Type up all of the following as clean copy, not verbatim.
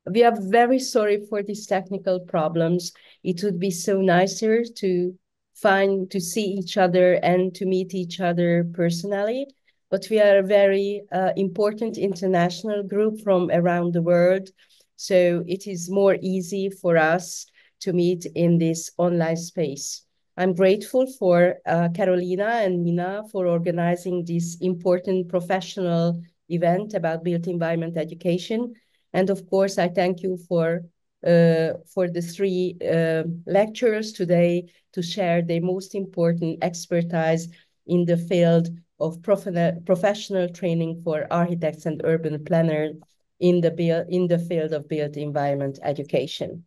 We are very sorry for these technical problems. It would be so nicer to see each other and to meet each other personally. But we are a very important international group from around the world. So it is more easy for us to meet in this online space. I'm grateful for Carolina and Mina for organizing this important professional event about built environment education. And of course, I thank you for the three lecturers today to share their most important expertise in the field of professional training for architects and urban planners in the field of built environment education.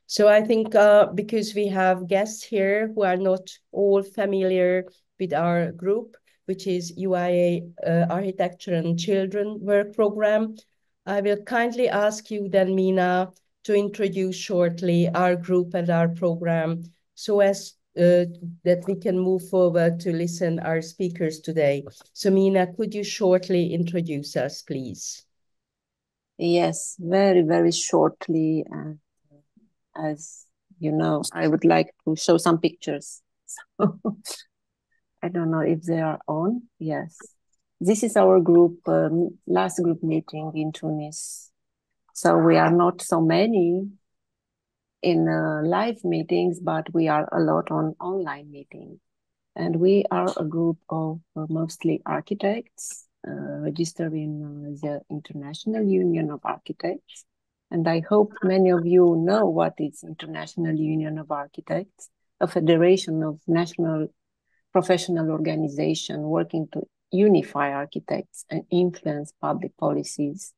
So I think because we have guests here who are not all familiar with our group, which is UIA Architecture and Children Work Program, I will kindly ask you then, Mina, to introduce shortly our group and our program so as that we can move forward to listen our speakers today. So Mina, could you shortly introduce us, please? Yes, very, very shortly. And as you know, I would like to show some pictures. So, I don't know if they are on. Yes. This is our group, last group meeting in Tunis. So we are not so many in live meetings, but we are a lot on online meetings. And we are a group of mostly architects registered in the International Union of Architects. And I hope many of you know what is International Union of Architects, a federation of national professional organizations working to unify architects and influence public policies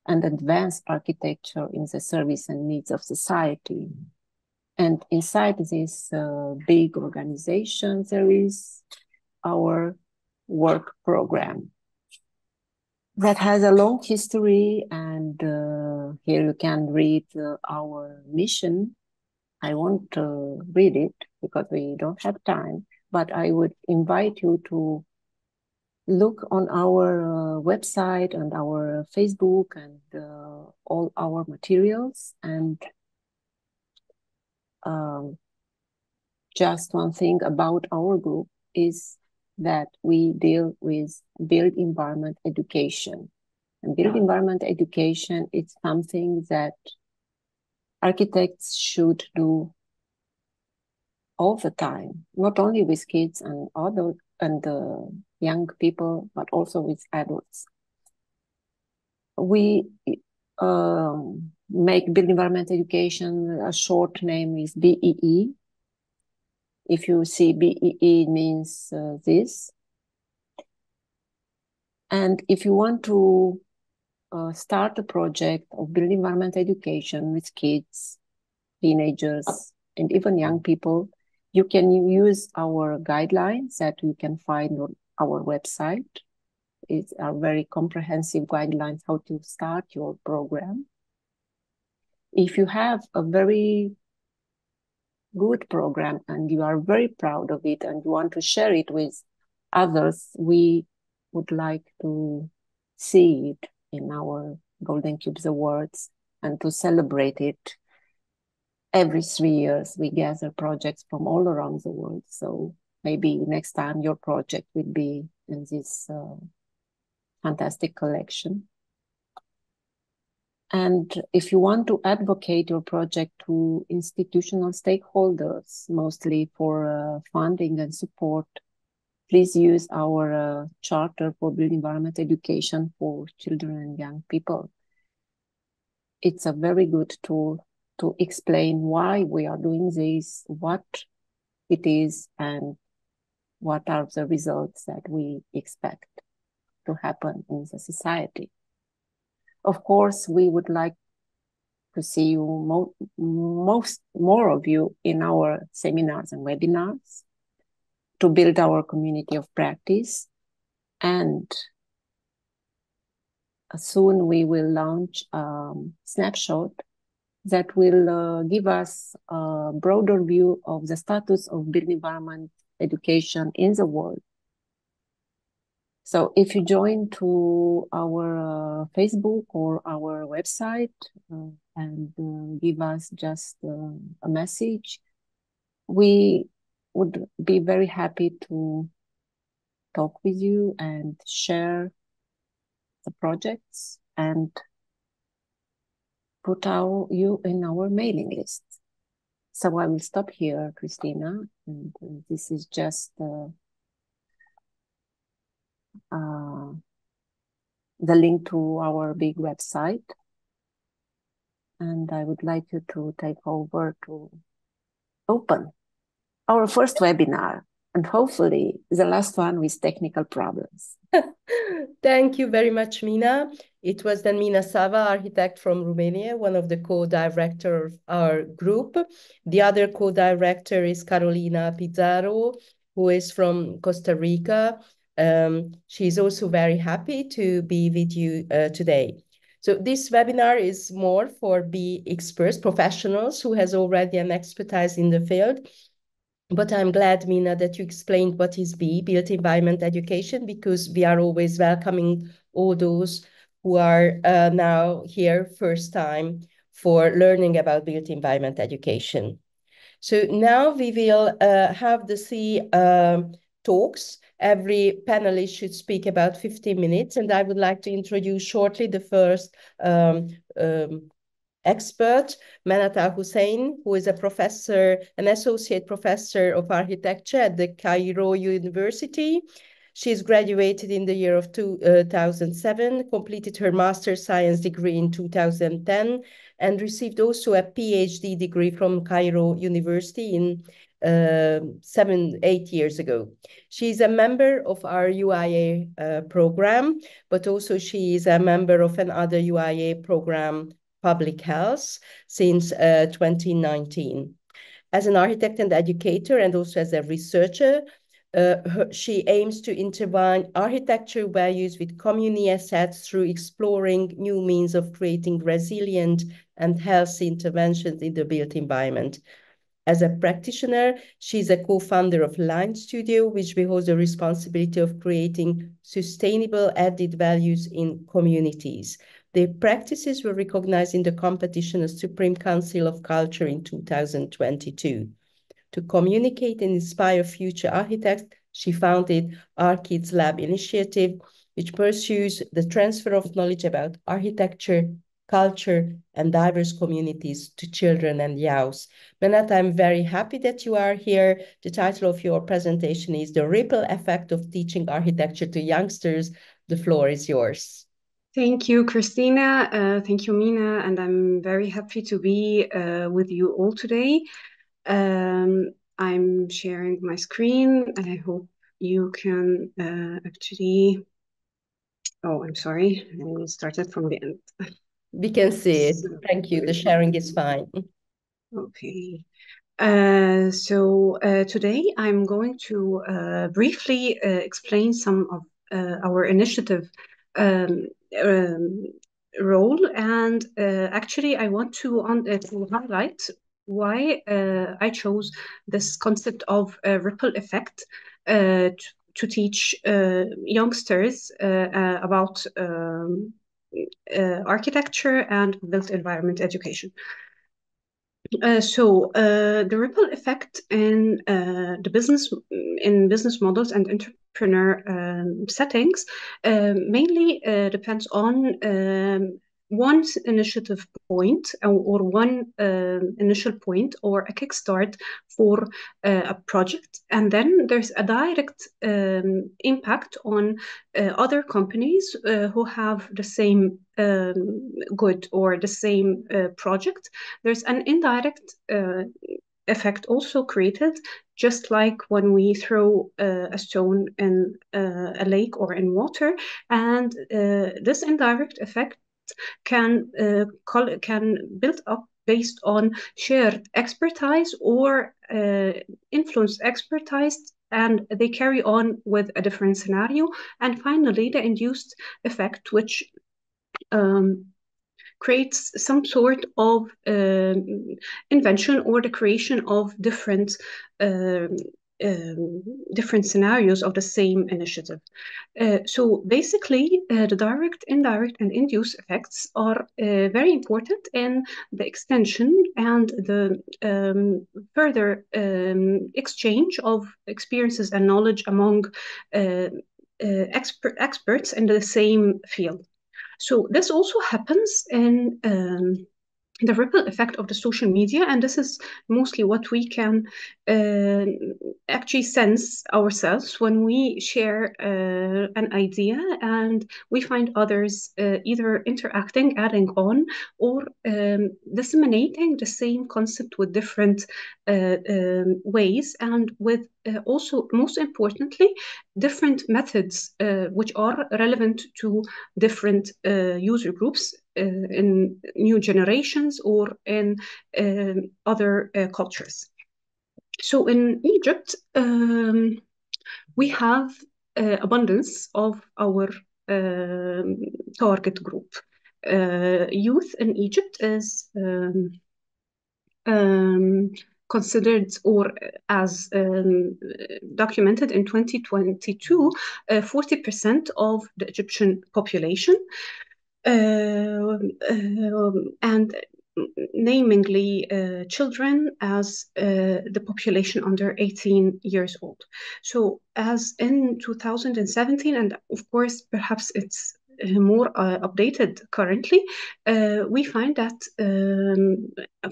and advance architecture in the service and needs of society. And inside this big organization, there is our work program that has a long history. And here you can read our mission. I won't read it because we don't have time, but I would invite you to look on our website and our Facebook and all our materials. And just one thing about our group is that we deal with built environment education. And built environment education is something that architects should do all the time, not only with kids and other and young people, but also with adults. We make built environment education, a short name is BEE. If you see BEE means this. And if you want to start a project of built environment education with kids, teenagers, and even young people, you can use our guidelines that you can find on our website. It's our very comprehensive guidelines how to start your program. If you have a very good program and you are very proud of it and you want to share it with others, we would like to see it in our Golden Cubes Awards and to celebrate it. Every 3 years, we gather projects from all around the world. So maybe next time your project will be in this fantastic collection. And if you want to advocate your project to institutional stakeholders, mostly for funding and support, please use our Charter for Built Environment Education for Children and Young People. It's a very good tool to explain why we are doing this, what it is, and what are the results that we expect to happen in the society. Of course, we would like to see you more of you in our seminars and webinars to build our community of practice. And soon we will launch a snapshot that will give us a broader view of the status of built environment education in the world. So if you join to our Facebook or our website and give us just a message, we would be very happy to talk with you and share the projects and put you in our mailing list. So I will stop here, Christina, and this is just the link to our big website. And I would like you to take over to open our first webinar, and hopefully the last one with technical problems. Thank you very much, Mina. It was then Mina Sava, architect from Romania, one of the co-directors of our group. The other co-director is Carolina Pizarro, who is from Costa Rica. She's also very happy to be with you today. So this webinar is more for B experts, professionals who has already an expertise in the field. But I'm glad, Mina, that you explained what is built environment education, because we are always welcoming all those who are now here first time for learning about built environment education. So now we will have the three talks. Every panelist should speak about 15 minutes, and I would like to introduce shortly the first expert, Mennat-Allah Husseiny, who is a professor, an associate professor of architecture at the Cairo University. She's graduated in the year of 2007, completed her master's science degree in 2010, and received also a PhD degree from Cairo University in 8 years ago. She's a member of our UIA program, but also she is a member of another UIA program, Public Health, since 2019. As an architect and educator, and also as a researcher, she aims to intertwine architecture values with community assets through exploring new means of creating resilient and healthy interventions in the built environment. As a practitioner, she's a co-founder of Line Studio, which beholds the responsibility of creating sustainable added values in communities. Their practices were recognized in the competition of Supreme Council of Culture in 2022. To communicate and inspire future architects, she founded Archids Lab Initiative, which pursues the transfer of knowledge about architecture, culture, and diverse communities to children and youth. Mennat, I'm very happy that you are here. The title of your presentation is The Ripple Effect of Teaching Architecture to Youngsters. The floor is yours. Thank you, Christina. Thank you, Mina. And I'm very happy to be with you all today. I'm sharing my screen, and I hope you can actually... Oh, I'm sorry. I started from the end. We can see it. Thank you. The sharing is fine. Okay. Today I'm going to briefly explain some of our initiative role, and actually I want to highlight why I chose this concept of ripple effect to teach youngsters about architecture and built environment education. The ripple effect in business models and entrepreneur settings mainly depends on one initiative point or one initial point or a kickstart for a project, and then there's a direct impact on other companies who have the same good or the same project. There's an indirect effect also created, just like when we throw a stone in a lake or in water, and this indirect effect can build up based on shared expertise or influenced expertise, and they carry on with a different scenario. And finally, the induced effect, which creates some sort of invention or the creation of different different scenarios of the same initiative. So basically, the direct, indirect, and induced effects are very important in the extension and the further exchange of experiences and knowledge among experts in the same field. So this also happens in the ripple effect of the social media, and this is mostly what we can actually sense ourselves when we share an idea and we find others either interacting, adding on, or disseminating the same concept with different ways, and with also, most importantly, different methods which are relevant to different user groups in new generations or in other cultures. So in Egypt, we have abundance of our target group. Youth in Egypt is considered, or as documented in 2022, 40% of the Egyptian population. And namingly children as the population under 18 years old. So as in 2017, and of course perhaps it's more updated currently, we find that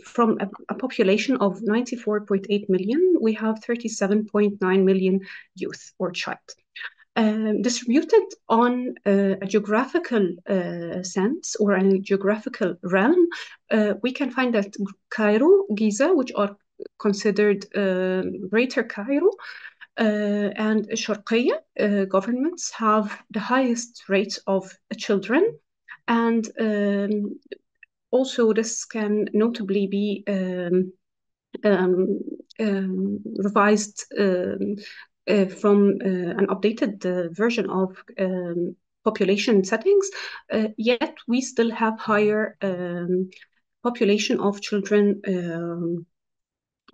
from a population of 94.8 million, we have 37.9 million youth or child. Distributed on a geographical sense or a geographical realm, we can find that Cairo, Giza, which are considered Greater Cairo, and Sharqiya governments have the highest rates of children, and also this can notably be revised from an updated version of population settings, yet we still have higher population of children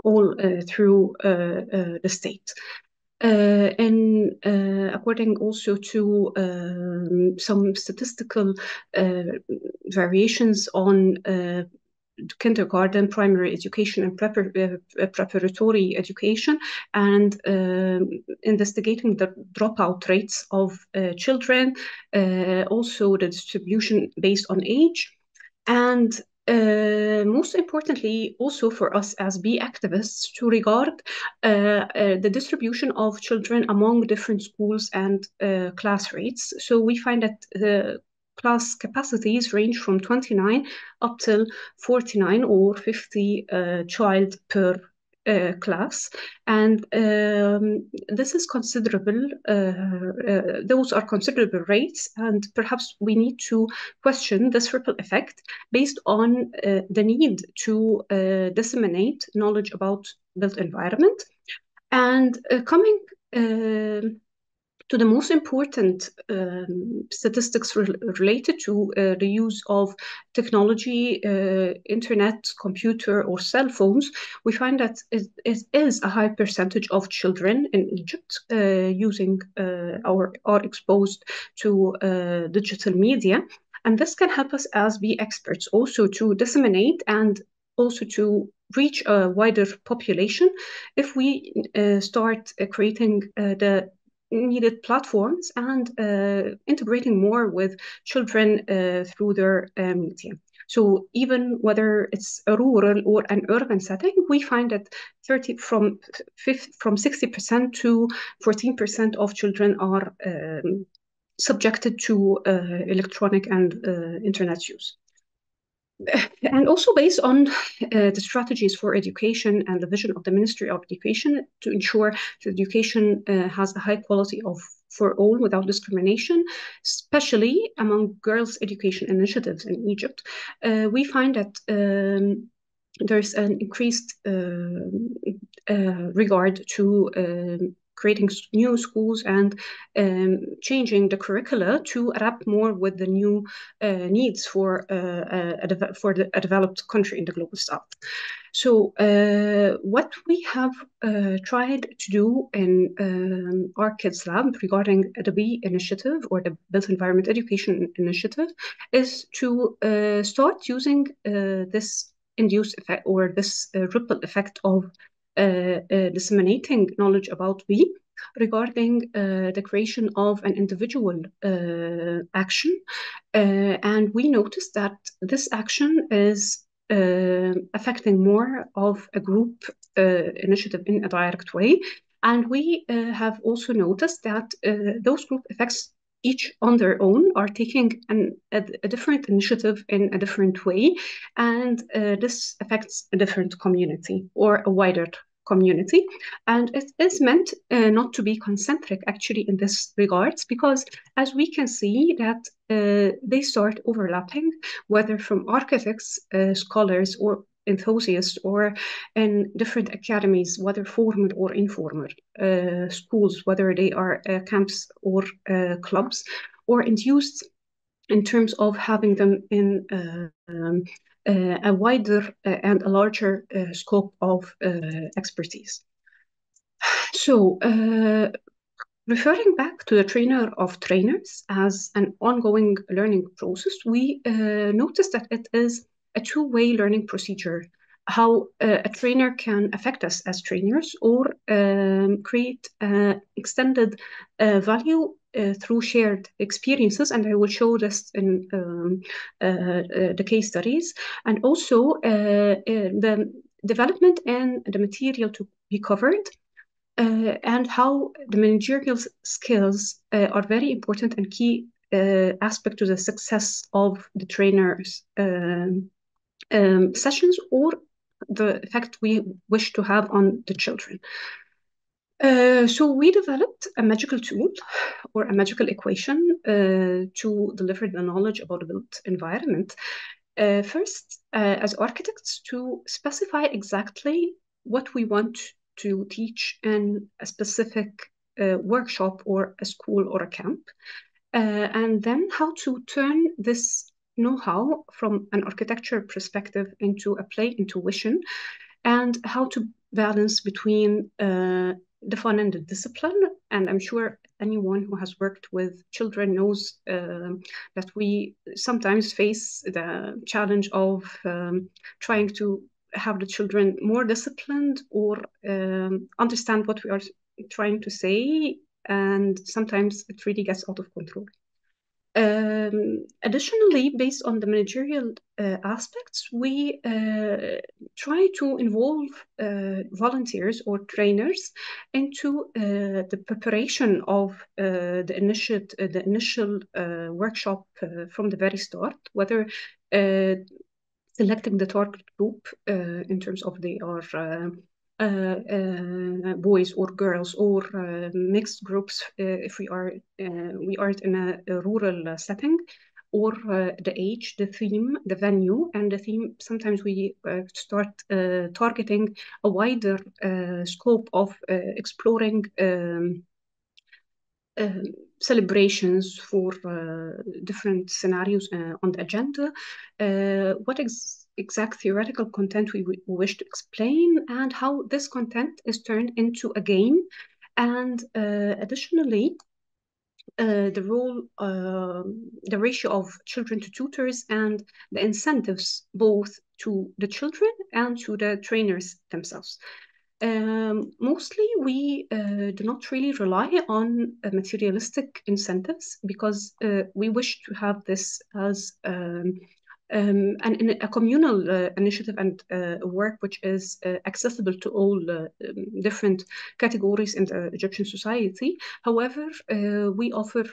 all through the state. And according also to some statistical variations on kindergarten, primary education, and preparatory education, and investigating the dropout rates of children, also the distribution based on age, and most importantly, also for us as bee activists, to regard the distribution of children among different schools and class rates. So we find that class capacities range from 29 up till 49 or 50 child per class, and this is considerable. Those are considerable rates, and perhaps we need to question this ripple effect based on the need to disseminate knowledge about built environment. And coming to the most important statistics related to the use of technology, internet, computer, or cell phones, we find that it is a high percentage of children in Egypt using or are exposed to digital media. And this can help us as bee experts also to disseminate and also to reach a wider population if we start creating the needed platforms and integrating more with children through their media. So even whether it's a rural or an urban setting, we find that from 60% to 14% of children are subjected to electronic and internet use. And also based on the strategies for education and the vision of the Ministry of Education to ensure that education has a high quality for all without discrimination, especially among girls' education initiatives in Egypt, we find that there's an increased regard to creating new schools and changing the curricula to adapt more with the new needs for a developed country in the global south. So what we have tried to do in our kids lab regarding the B initiative, or the Built Environment Education Initiative, is to start using this induced effect, or this ripple effect of disseminating knowledge about B regarding the creation of an individual action. And we noticed that this action is affecting more of a group initiative in a direct way. And we have also noticed that those group effects, each on their own, are taking a different initiative in a different way. And this affects a different community, or a wider community. And it is meant not to be concentric actually in this regards, because as we can see that they start overlapping, whether from architects, scholars, or enthusiasts, or in different academies, whether formal or informal, schools, whether they are camps or clubs, or induced in terms of having them in a wider and a larger scope of expertise. So referring back to the trainer of trainers as an ongoing learning process, we noticed that it is a two-way learning procedure. How a trainer can affect us as trainers, or create extended value through shared experiences, and I will show this in the case studies, and also the development and the material to be covered, and how the managerial skills are very important and key aspect to the success of the trainers' sessions, or the effect we wish to have on the children. So we developed a magical tool, or a magical equation, to deliver the knowledge about the built environment. First, as architects, to specify exactly what we want to teach in a specific workshop, or a school, or a camp, and then how to turn this know-how from an architecture perspective into a play intuition, and how to balance between the fun and the discipline. And I'm sure anyone who has worked with children knows that we sometimes face the challenge of trying to have the children more disciplined, or understand what we are trying to say, and sometimes it really gets out of control. Additionally, based on the managerial aspects, we try to involve volunteers or trainers into the preparation of the initial workshop from the very start, whether selecting the target group in terms of they are boys or girls, or mixed groups if we are in a rural setting, or the age, the theme, the venue, and the theme. Sometimes we start targeting a wider scope of exploring celebrations for different scenarios on the agenda, what exact theoretical content we wish to explain, and how this content is turned into a game. And additionally, the role, the ratio of children to tutors, and the incentives both to the children and to the trainers themselves. Mostly we do not really rely on materialistic incentives, because we wish to have this as a communal initiative, and work which is accessible to all different categories in the Egyptian society. However, we offer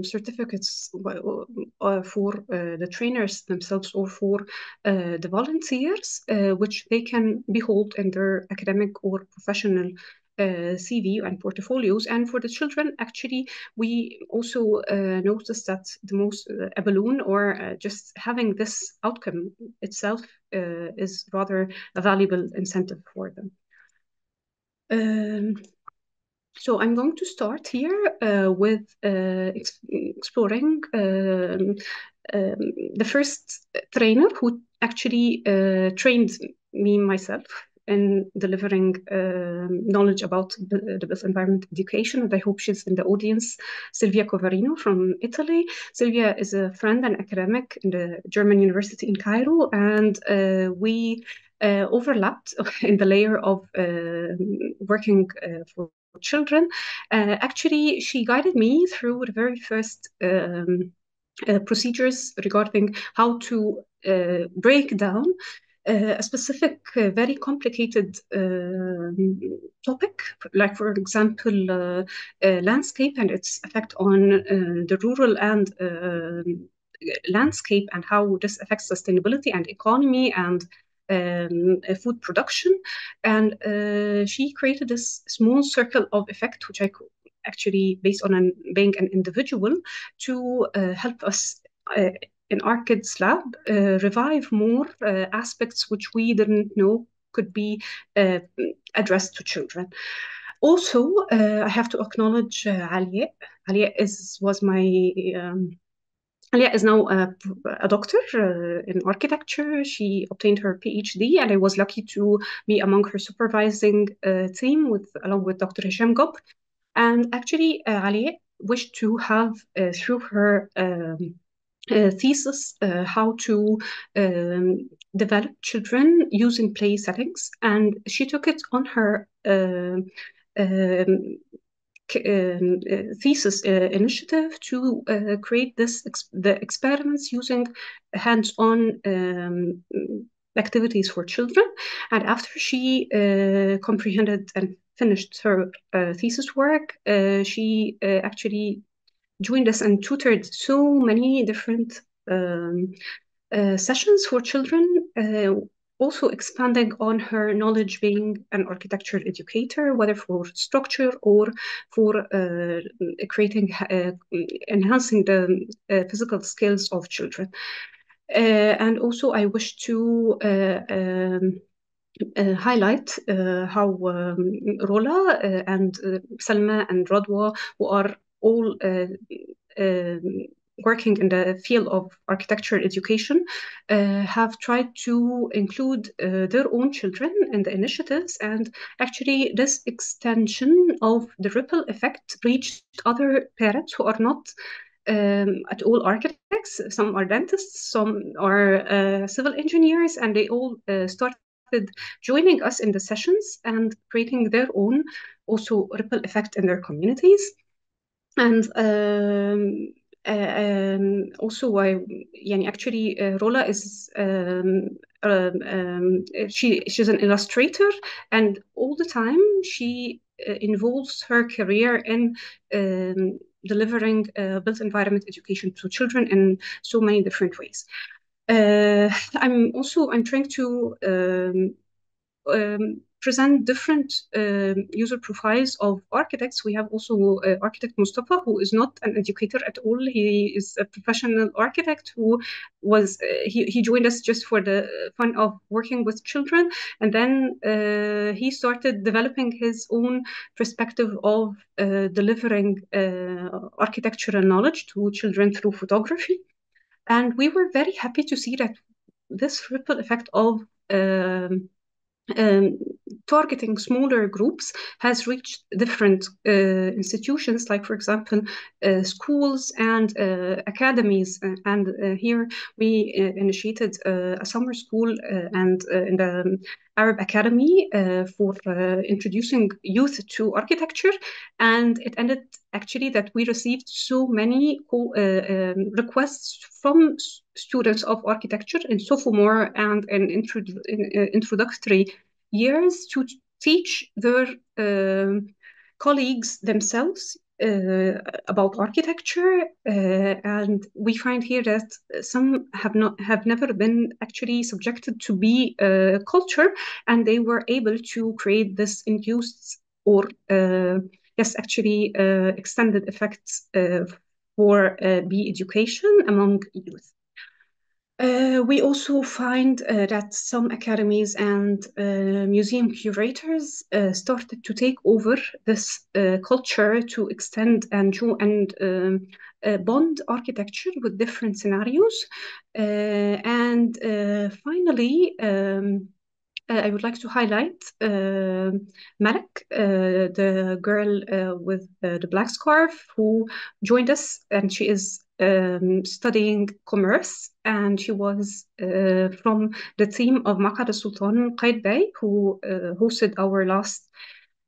certificates for the trainers themselves, or for the volunteers, which they can behold in their academic or professional CV and portfolios. And for the children, actually, we also noticed that the most a balloon, or just having this outcome itself is rather a valuable incentive for them. So I'm going to start here with exploring the first trainer who actually trained me myself in delivering knowledge about the built environment education. And I hope she's in the audience, Silvia Covarino from Italy. Silvia is a friend and academic in the German University in Cairo, and we overlapped in the layer of working for children. Actually, she guided me through the very first procedures regarding how to break down a specific, very complicated topic, like, for example, landscape and its effect on the rural and landscape, and how this affects sustainability and economy and food production. And she created this small circle of effect, which I could actually, based on being an individual, to help us in our kids' lab revive more aspects which we didn't know could be addressed to children. Also, I have to acknowledge Alia. Alia was my Alia is now a doctor in architecture. She obtained her PhD, and I was lucky to be among her supervising team along with Dr. Hisham Gobr. And actually, Alia wished to have, through her thesis, how to develop children using play settings. And she took it on her thesis initiative to create the experiments using hands-on activities for children. And after she comprehended and finished her thesis work, she actually joined us and tutored so many different sessions for children, also expanding on her knowledge being an architecture educator, whether for structure or for enhancing the physical skills of children. And also I wish to highlight how Rola and Salma and Radwa, who are all working in the field of architecture education, have tried to include their own children in the initiatives. And actually, this extension of the ripple effect reached other parents who are not at all architects. Some are dentists, some are civil engineers, and they all started joining us in the sessions and creating their own also ripple effect in their communities. And also, actually, Rola is she's an illustrator, and all the time she involves her career in delivering built environment education to children in so many different ways. I'm trying to present different user profiles of architects. We have also architect Mustafa, who is not an educator at all. He is a professional architect who was he joined us just for the fun of working with children, and then he started developing his own perspective of delivering architectural knowledge to children through photography. And we were very happy to see that this ripple effect of targeting smaller groups has reached different institutions, like, for example, schools and academies. And here we initiated a summer school and in the Arab Academy for introducing youth to architecture. And it ended actually that we received so many requests from students of architecture in sophomore and in introductory years to teach their colleagues themselves about architecture. And we find here that some have never been actually subjected to be culture, and they were able to create this induced or extended effects for bee education among youth. We also find that some academies and museum curators started to take over this culture to extend and bond architecture with different scenarios. And finally, I would like to highlight Malak, the girl with the black scarf who joined us, and she is studying commerce, and she was from the team of Maqad al-Sultan Qaitbay, who hosted our last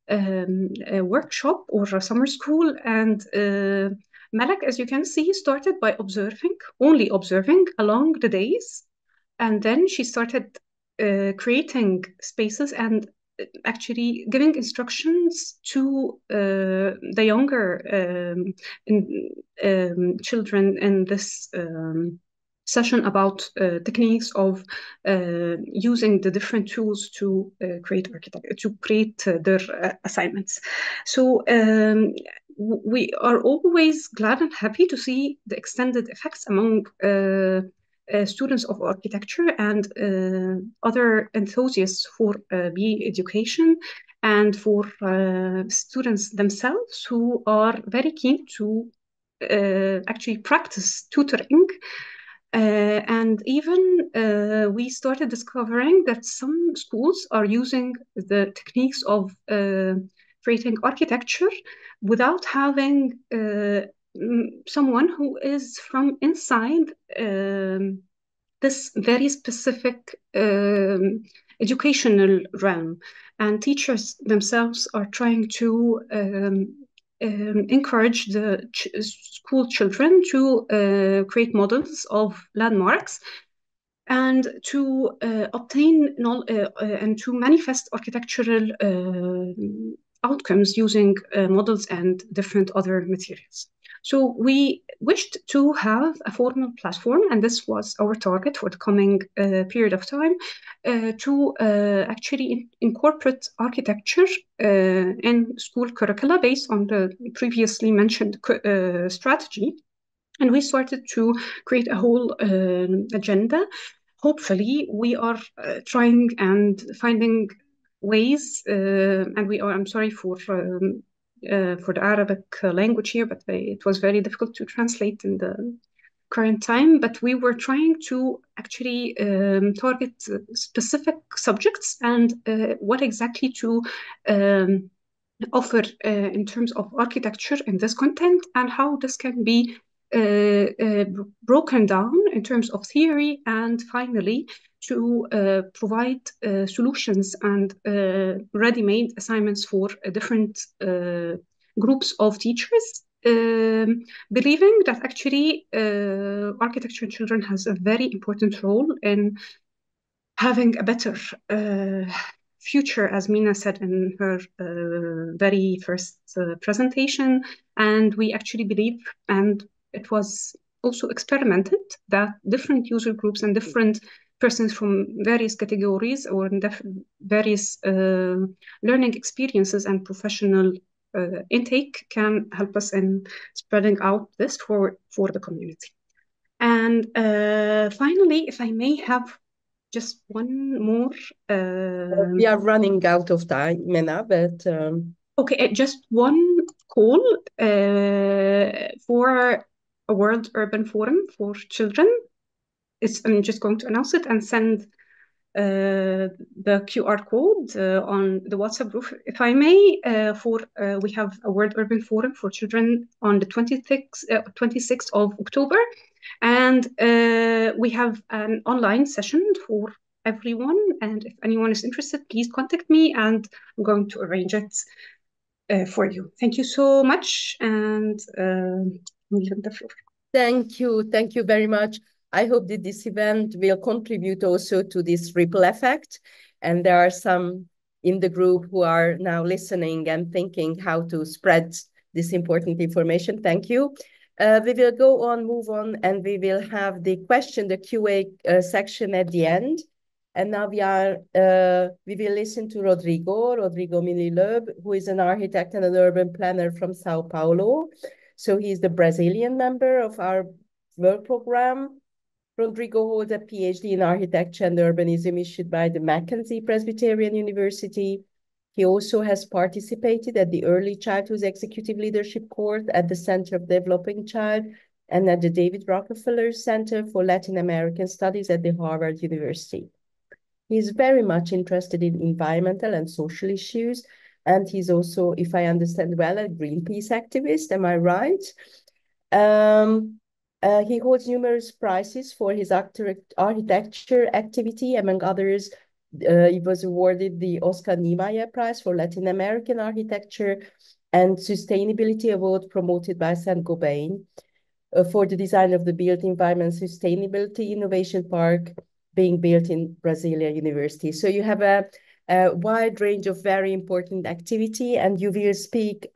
workshop or a summer school. And Malak, as you can see, started by only observing along the days, and then she started creating spaces and actually giving instructions to the younger children in this session about techniques of using the different tools to create their assignments. So we are always glad and happy to see the extended effects among students of architecture and other enthusiasts for BE education, and for students themselves who are very keen to actually practice tutoring. And even we started discovering that some schools are using the techniques of creating architecture without having someone who is from inside this very specific educational realm. And teachers themselves are trying to encourage the school children to create models of landmarks and to obtain and to manifest architectural outcomes using models and different other materials. So we wished to have a formal platform, and this was our target for the coming period of time, to actually incorporate architecture in school curricula based on the previously mentioned strategy. And we started to create a whole agenda. Hopefully, we are trying and finding ways, and I'm sorry for the Arabic language here, but it was very difficult to translate in the current time. But we were trying to actually target specific subjects and what exactly to offer in terms of architecture in this content, and how this can be broken down in terms of theory, and finally to provide solutions and ready-made assignments for different groups of teachers, believing that actually architecture in children has a very important role in having a better future, as Mina said in her very first presentation. And we actually believe, and it was also experimented, that different user groups and different persons from various categories or various learning experiences and professional intake can help us in spreading out this for the community. And finally, if I may have just one more. We are running out of time, Mena, but okay, just one call for a World Urban Forum for Children. I'm just going to announce it and send the QR code on the WhatsApp group, if I may. We have a World Urban Forum for Children on the 26th of October, and we have an online session for everyone. And if anyone is interested, please contact me, and I'm going to arrange it for you. Thank you so much, and I'm leaving the floor. Thank you very much. I hope that this event will contribute also to this ripple effect. And there are some in the group who are now listening and thinking how to spread this important information. Thank you. We will move on, and we will have the QA section at the end. And now we will listen to Rodrigo Loeb, who is an architect and an urban planner from Sao Paulo. So he's the Brazilian member of our work program. Rodrigo holds a PhD in architecture and urbanism issued by the Mackenzie Presbyterian University. He also has participated at the Early Childhood Executive Leadership Course at the Center of Developing Child and at the David Rockefeller Center for Latin American Studies at the Harvard University. He's very much interested in environmental and social issues, and he's also, if I understand well, a Greenpeace activist. Am I right? He holds numerous prizes for his architecture activity. Among others, he was awarded the Oscar Niemeyer Prize for Latin American Architecture and Sustainability Award promoted by Saint-Gobain for the design of the Built Environment Sustainability Innovation Park being built in Brasilia University. So you have a wide range of very important activity, and you will speak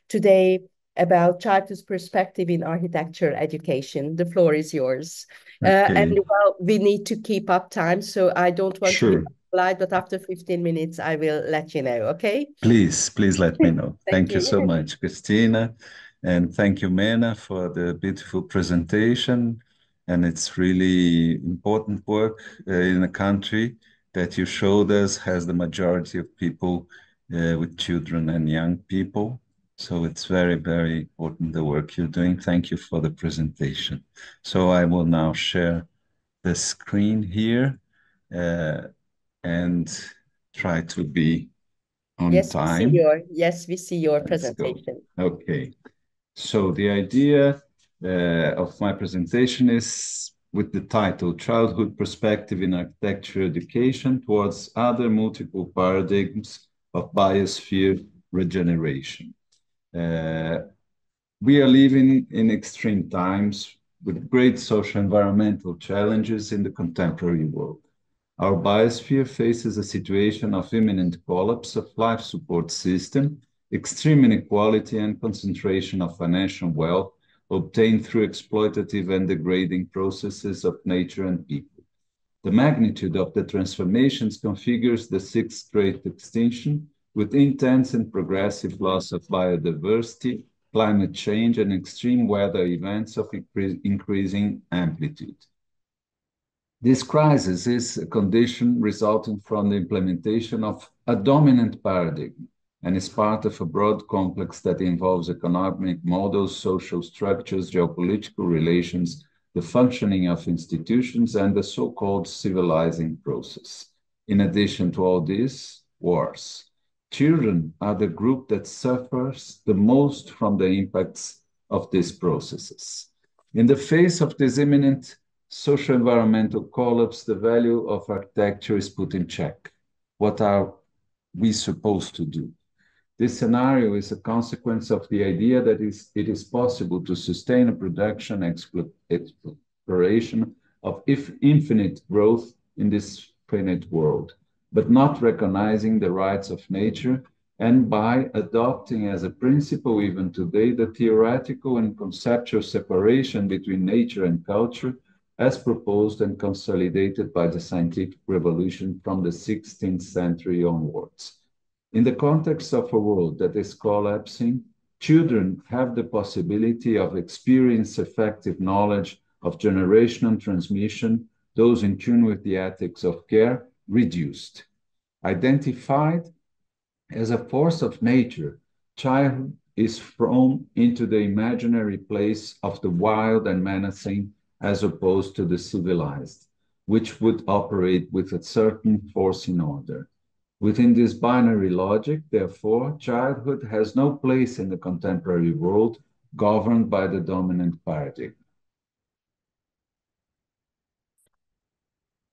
today about childhood's perspective in architecture education. The floor is yours. Okay. And well, we need to keep up time, so I don't want to be polite, but after 15 minutes, I will let you know, okay? Please let me know. Thank you so much, Christina. And thank you, Mena, for the beautiful presentation. And it's really important work in a country that you showed us has the majority of people with children and young people. So it's very, very important, the work you're doing. Thank you for the presentation. So I will now share the screen here and try to be on time. We see your presentation. Okay. So the idea of my presentation is with the title, Childhood Perspective in Architecture Education Towards Other Multiple Paradigms of Biosphere Regeneration. We are living in extreme times with great social environmental challenges in the contemporary world. Our biosphere faces a situation of imminent collapse of life support system, extreme inequality and concentration of financial wealth obtained through exploitative and degrading processes of nature and people. The magnitude of the transformations configures the sixth great extinction with intense and progressive loss of biodiversity, climate change, and extreme weather events of increasing amplitude. This crisis is a condition resulting from the implementation of a dominant paradigm and is part of a broad complex that involves economic models, social structures, geopolitical relations, the functioning of institutions, and the so-called civilizing process. In addition to all this, wars. Children are the group that suffers the most from the impacts of these processes. In the face of this imminent social environmental collapse, the value of architecture is put in check. What are we supposed to do? This scenario is a consequence of the idea that it is possible to sustain a production exploration of infinite growth in this finite world, but not recognizing the rights of nature, and by adopting as a principle even today the theoretical and conceptual separation between nature and culture as proposed and consolidated by the scientific revolution from the 16th century onwards. In the context of a world that is collapsing, children have the possibility of experience effective knowledge of generational transmission, those in tune with the ethics of care, reduced. Identified as a force of nature, childhood is thrown into the imaginary place of the wild and menacing as opposed to the civilized, which would operate with a certain force in order. Within this binary logic, therefore, childhood has no place in the contemporary world governed by the dominant paradigm.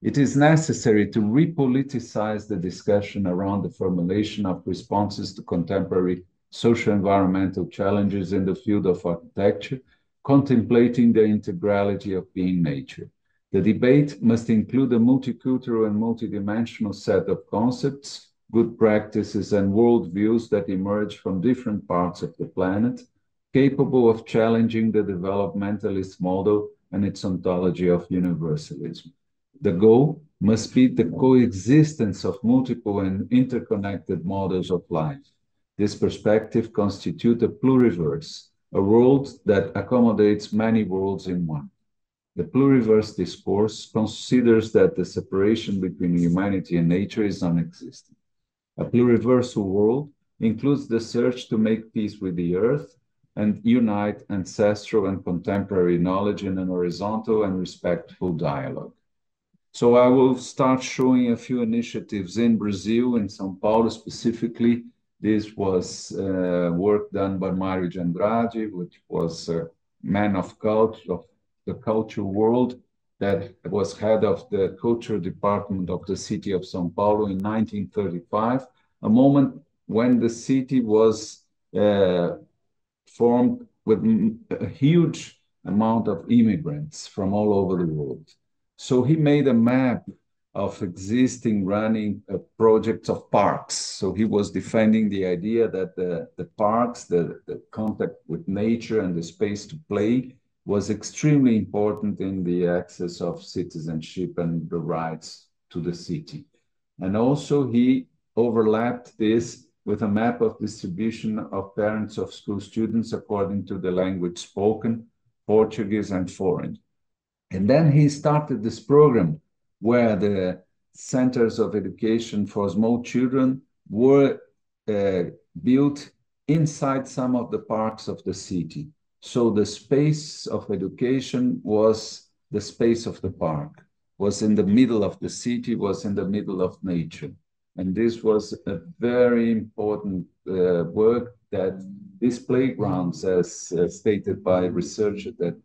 It is necessary to repoliticize the discussion around the formulation of responses to contemporary social environmental challenges in the field of architecture, contemplating the integrality of being nature. The debate must include a multicultural and multidimensional set of concepts, good practices, and worldviews that emerge from different parts of the planet, capable of challenging the developmentalist model and its ontology of universalism. The goal must be the coexistence of multiple and interconnected models of life. This perspective constitutes a pluriverse, a world that accommodates many worlds in one. The pluriverse discourse considers that the separation between humanity and nature is non-existent. A pluriversal world includes the search to make peace with the earth and unite ancestral and contemporary knowledge in an horizontal and respectful dialogue. So I will start showing a few initiatives in Brazil, in São Paulo specifically. This was work done by Mário de Andrade, which was a man of culture, of the culture world, that was head of the culture department of the city of São Paulo in 1935, a moment when the city was formed with a huge amount of immigrants from all over the world. So he made a map of existing running projects of parks. So he was defending the idea that the parks, the contact with nature and the space to play was extremely important in the access of citizenship and the rights to the city. And also he overlapped this with a map of distribution of parents of school students according to the language spoken, Portuguese and foreign. And then he started this program where the centers of education for small children were built inside some of the parks of the city. So the space of education was the space of the park, was in the middle of the city, was in the middle of nature. And this was a very important work that these playgrounds, as stated by researchers that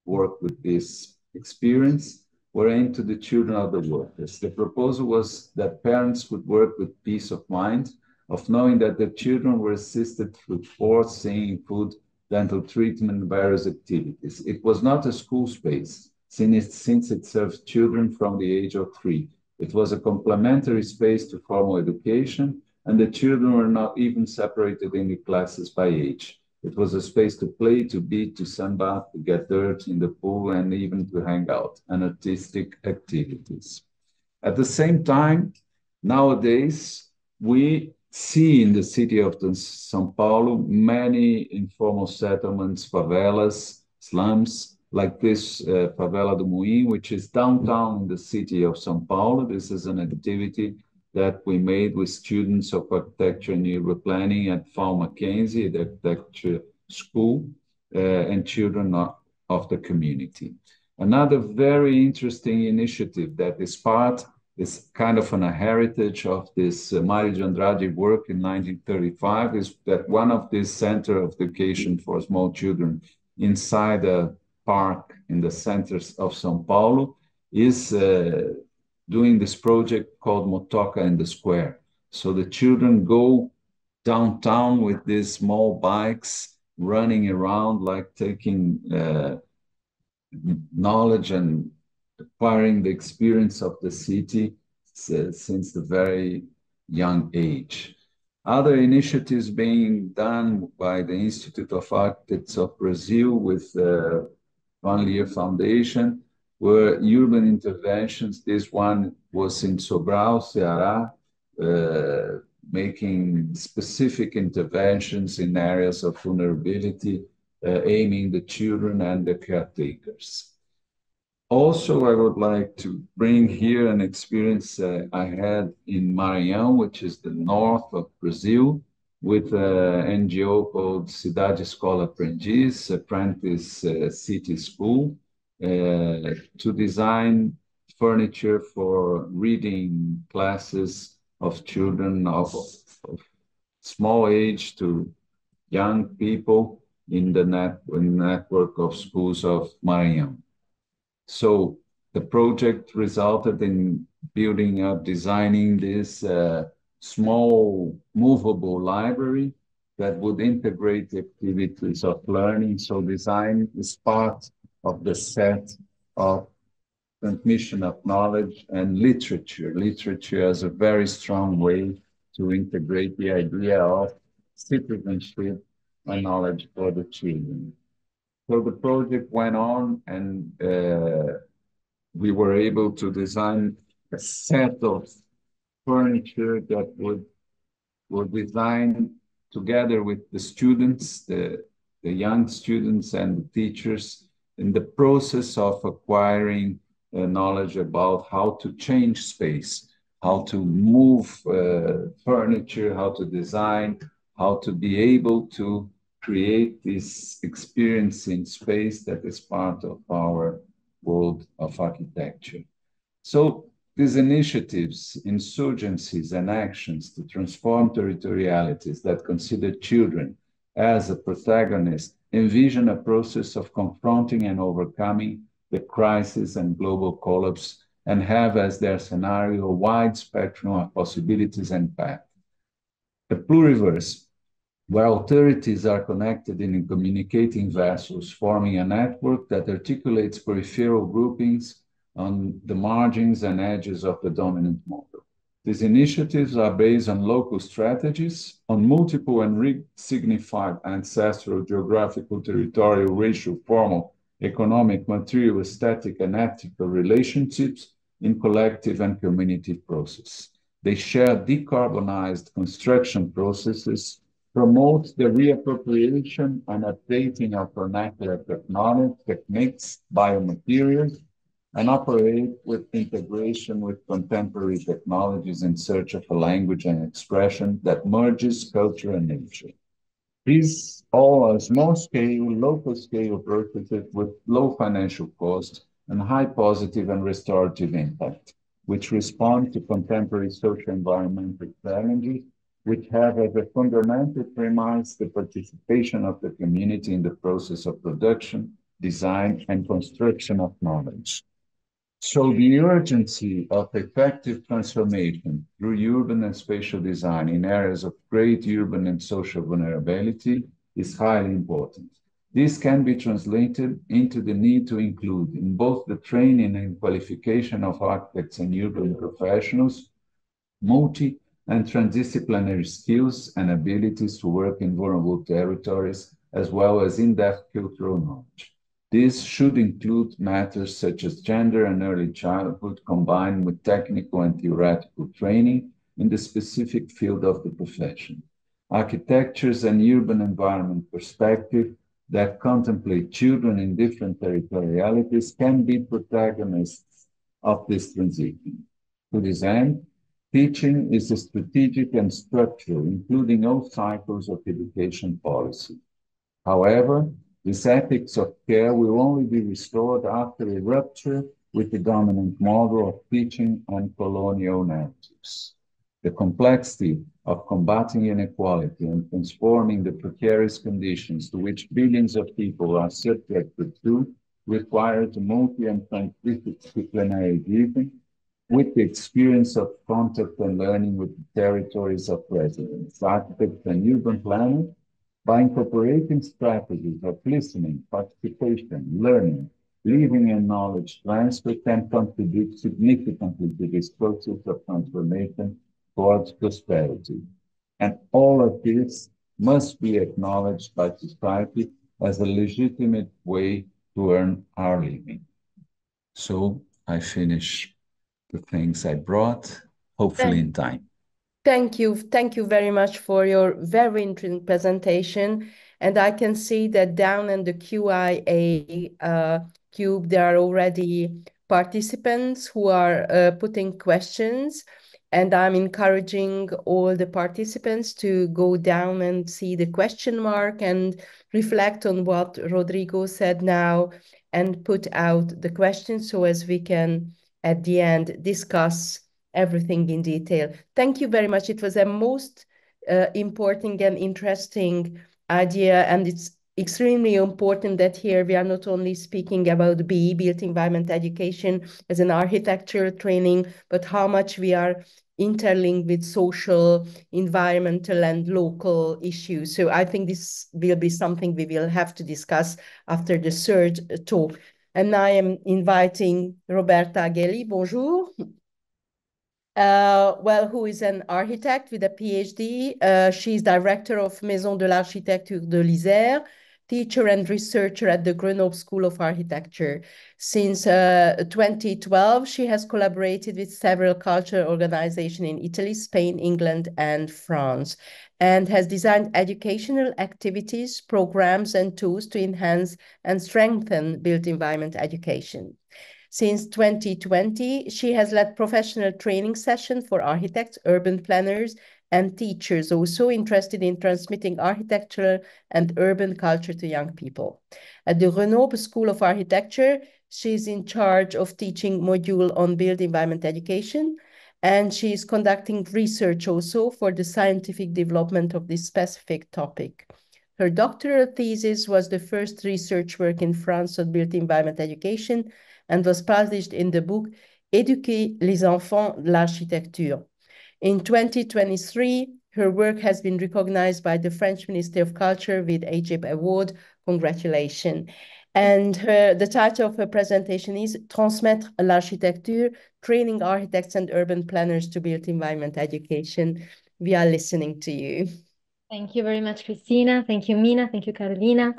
work with this experience, were aimed to the children of the workers. The proposal was that parents could work with peace of mind, of knowing that their children were assisted through sports, singing, food, dental treatment, and various activities. It was not a school space, since it served children from the age of 3. It was a complementary space to formal education, and the children were not even separated into classes by age. It was a space to play, to beat, to sunbath, to get dirt in the pool, and even to hang out, and artistic activities. At the same time, nowadays, we see in the city of São Paulo many informal settlements, favelas, slums, like this Favela do Moinho, which is downtown in the city of São Paulo. This is an activity that we made with students of architecture and urban planning at FAO Mackenzie, the architecture school, and children of the community. Another very interesting initiative that is kind of a heritage of this Mário de Andrade work in 1935, is that one of these center of education for small children inside a park in the centers of São Paulo is doing this project called Motoca in the Square. So the children go downtown with these small bikes running around, like taking knowledge and acquiring the experience of the city since the very young age. Other initiatives being done by the Institute of Architects of Brazil with Van Leer Foundation were urban interventions. This one was in Sobral, Ceará, making specific interventions in areas of vulnerability, aiming the children and the caretakers. Also, I would like to bring here an experience I had in Maranhão, which is the north of Brazil, with an NGO called Cidade Escola Aprendiz, Apprentice City School, to design furniture for reading classes of children of small age to young people in the network of schools of Maranhão. So the project resulted in building up, designing this small movable library that would integrate the activities of learning. So design is part of the set of transmission of knowledge and literature. Literature as a very strong way to integrate the idea of citizenship and knowledge for the children. So the project went on, and we were able to design a set of furniture that were designed together with the students, the young students and the teachers, in the process of acquiring knowledge about how to change space, how to move furniture, how to design, how to be able to create this experience in space that is part of our world of architecture. So these initiatives, insurgencies, and actions to transform territorialities that consider children as a protagonist envision a process of confronting and overcoming the crisis and global collapse and have as their scenario a wide spectrum of possibilities and paths. The pluriverse, where authorities are connected in communicating vessels, forming a network that articulates peripheral groupings on the margins and edges of the dominant model. These initiatives are based on local strategies, on multiple and re-signified ancestral, geographical, territorial, racial, formal, economic, material, aesthetic, and ethical relationships in collective and community process. They share decarbonized construction processes, promote the reappropriation and updating of vernacular techniques, biomaterials, and operate with integration with contemporary technologies in search of a language and expression that merges culture and nature. These all are small-scale, local-scale processes with low financial cost and high positive and restorative impact, which respond to contemporary social environmental challenges, which have as a fundamental premise the participation of the community in the process of production, design, and construction of knowledge. So the urgency of effective transformation through urban and spatial design in areas of great urban and social vulnerability is highly important. This can be translated into the need to include in both the training and qualification of architects and urban professionals, multi and transdisciplinary skills and abilities to work in vulnerable territories, as well as in-depth cultural knowledge. This should include matters such as gender and early childhood combined with technical and theoretical training in the specific field of the profession. Architectures and urban environment perspective that contemplate children in different territorialities can be protagonists of this transition. To this end, teaching is a strategic and structural, including all cycles of education policy. However, this ethics of care will only be restored after a rupture with the dominant model of teaching and colonial narratives. The complexity of combating inequality and transforming the precarious conditions to which billions of people are subjected to requires a multi- and transdisciplinary vision with the experience of contact and learning with the territories of residents, architects, and urban planners, by incorporating strategies of listening, participation, learning, living, and knowledge transfer can contribute significantly to this process of transformation towards prosperity. And all of this must be acknowledged by society as a legitimate way to earn our living. So I finish the things I brought, hopefully in time. Thank you. Thank you very much for your very interesting presentation. And I can see that down in the QIA cube, there are already participants who are putting questions. And I'm encouraging all the participants to go down and see the question mark and reflect on what Rodrigo said now and put out the questions so as we can, at the end, discuss everything in detail. Thank you very much. It was a most important and interesting idea, and it's extremely important that here we are not only speaking about BE, built environment education, as an architecture training, but how much we are interlinked with social, environmental, and local issues. So I think this will be something we will have to discuss after the third talk. And I am inviting Roberta Ghelli. Bonjour. Who is an architect with a PhD. She's director of Maison de l'Architecture de l'Isère, teacher and researcher at the Grenoble School of Architecture. Since 2012, she has collaborated with several cultural organizations in Italy, Spain, England, and France, and has designed educational activities, programs, and tools to enhance and strengthen built environment education. Since 2020, she has led professional training sessions for architects, urban planners, and teachers also interested in transmitting architectural and urban culture to young people. At the Grenoble School of Architecture, she's in charge of teaching module on built environment education, and she's conducting research also for the scientific development of this specific topic. Her doctoral thesis was the first research work in France on built environment education and was published in the book Éduquer les enfants de l'architecture. In 2023, her work has been recognized by the French Ministry of Culture with AGIP Award. Congratulations. And the title of her presentation is Transmettre l'architecture, training architects and urban planners to build environment education. We are listening to you. Thank you very much, Cristina. Thank you, Mina. Thank you, Carolina.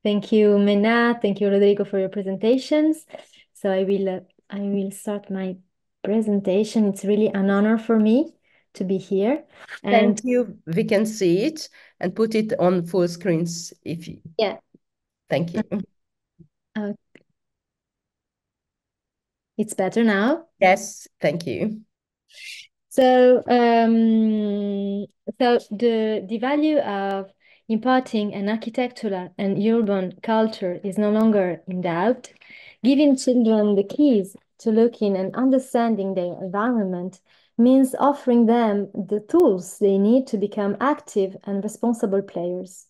Thank you, Mennat. Thank you, Rodrigo, for your presentations. So I will start my presentation. It's really an honor for me to be here. And thank you. We can see it and put it on full screens if you. Yeah. Thank you. It's better now? Yes, thank you. So, the value of imparting an architectural and urban culture is no longer in doubt. Giving children the keys to looking and understanding their environment means offering them the tools they need to become active and responsible players.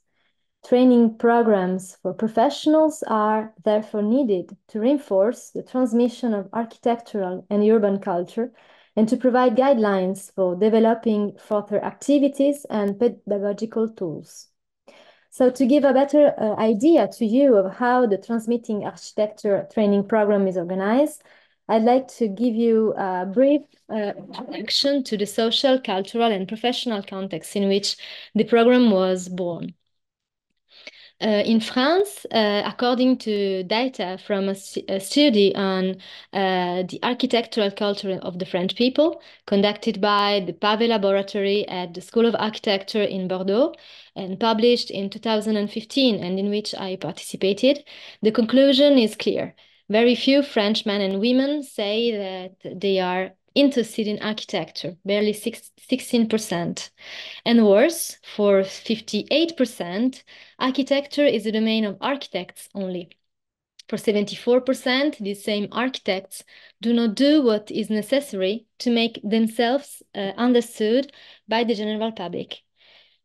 Training programs for professionals are therefore needed to reinforce the transmission of architectural and urban culture and to provide guidelines for developing further activities and pedagogical tools. So to give a better idea to you of how the Transmitting Architecture training program is organized, I'd like to give you a brief introduction to the social, cultural, and professional context in which the program was born. In France, according to data from a study on the architectural culture of the French people, conducted by the Pavé Laboratory at the School of Architecture in Bordeaux, and published in 2015, and in which I participated, the conclusion is clear. Very few French men and women say that they are interested in architecture, barely 16%. And worse, for 58%, architecture is the domain of architects only. For 74%, these same architects do not do what is necessary to make themselves understood by the general public.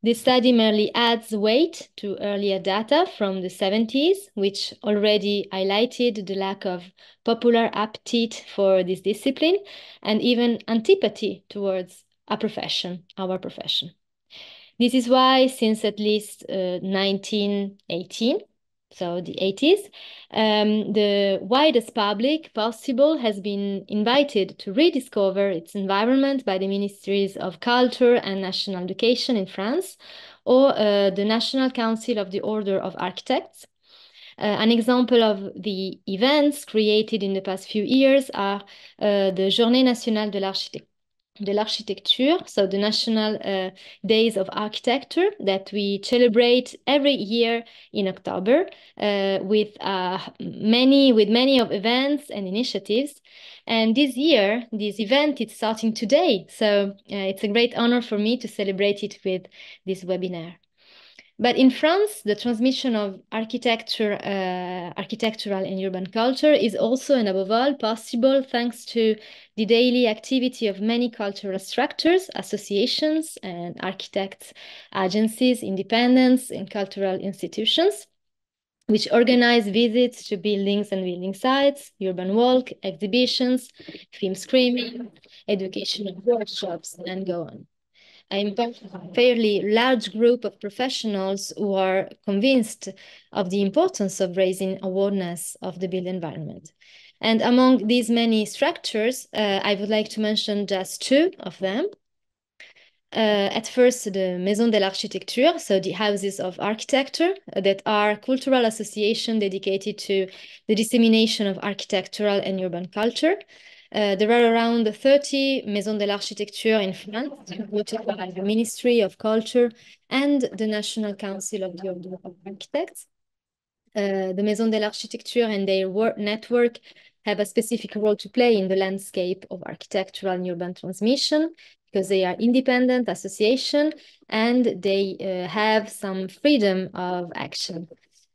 This study merely adds weight to earlier data from the 70s, which already highlighted the lack of popular appetite for this discipline and even antipathy towards our profession. This is why since at least 1918, so the 80s, the widest public possible has been invited to rediscover its environment by the Ministries of Culture and National Education in France, or the National Council of the Order of Architects. An example of the events created in the past few years are the Journée Nationale de l'Architecture, so the National Days of Architecture that we celebrate every year in October with many of events and initiatives. And this year, this event is starting today, so it's a great honor for me to celebrate it with this webinar. But in France, the transmission of architectural and urban culture is also and above all possible thanks to the daily activity of many cultural structures, associations, and architects, agencies, independents, and cultural institutions, which organize visits to buildings and building sites, urban walk, exhibitions, film screening, educational workshops, and go on. I'm part of a fairly large group of professionals who are convinced of the importance of raising awareness of the built environment. And among these many structures, I would like to mention just two of them. At first, the Maison de l'Architecture, so the houses of architecture, that are cultural association dedicated to the dissemination of architectural and urban culture. There are around 30 Maisons de l'Architecture in France, supported by the Ministry of Culture and the National Council of the Order of Architects. The Maison de l'Architecture and their network have a specific role to play in the landscape of architectural and urban transmission, because they are independent association and they have some freedom of action.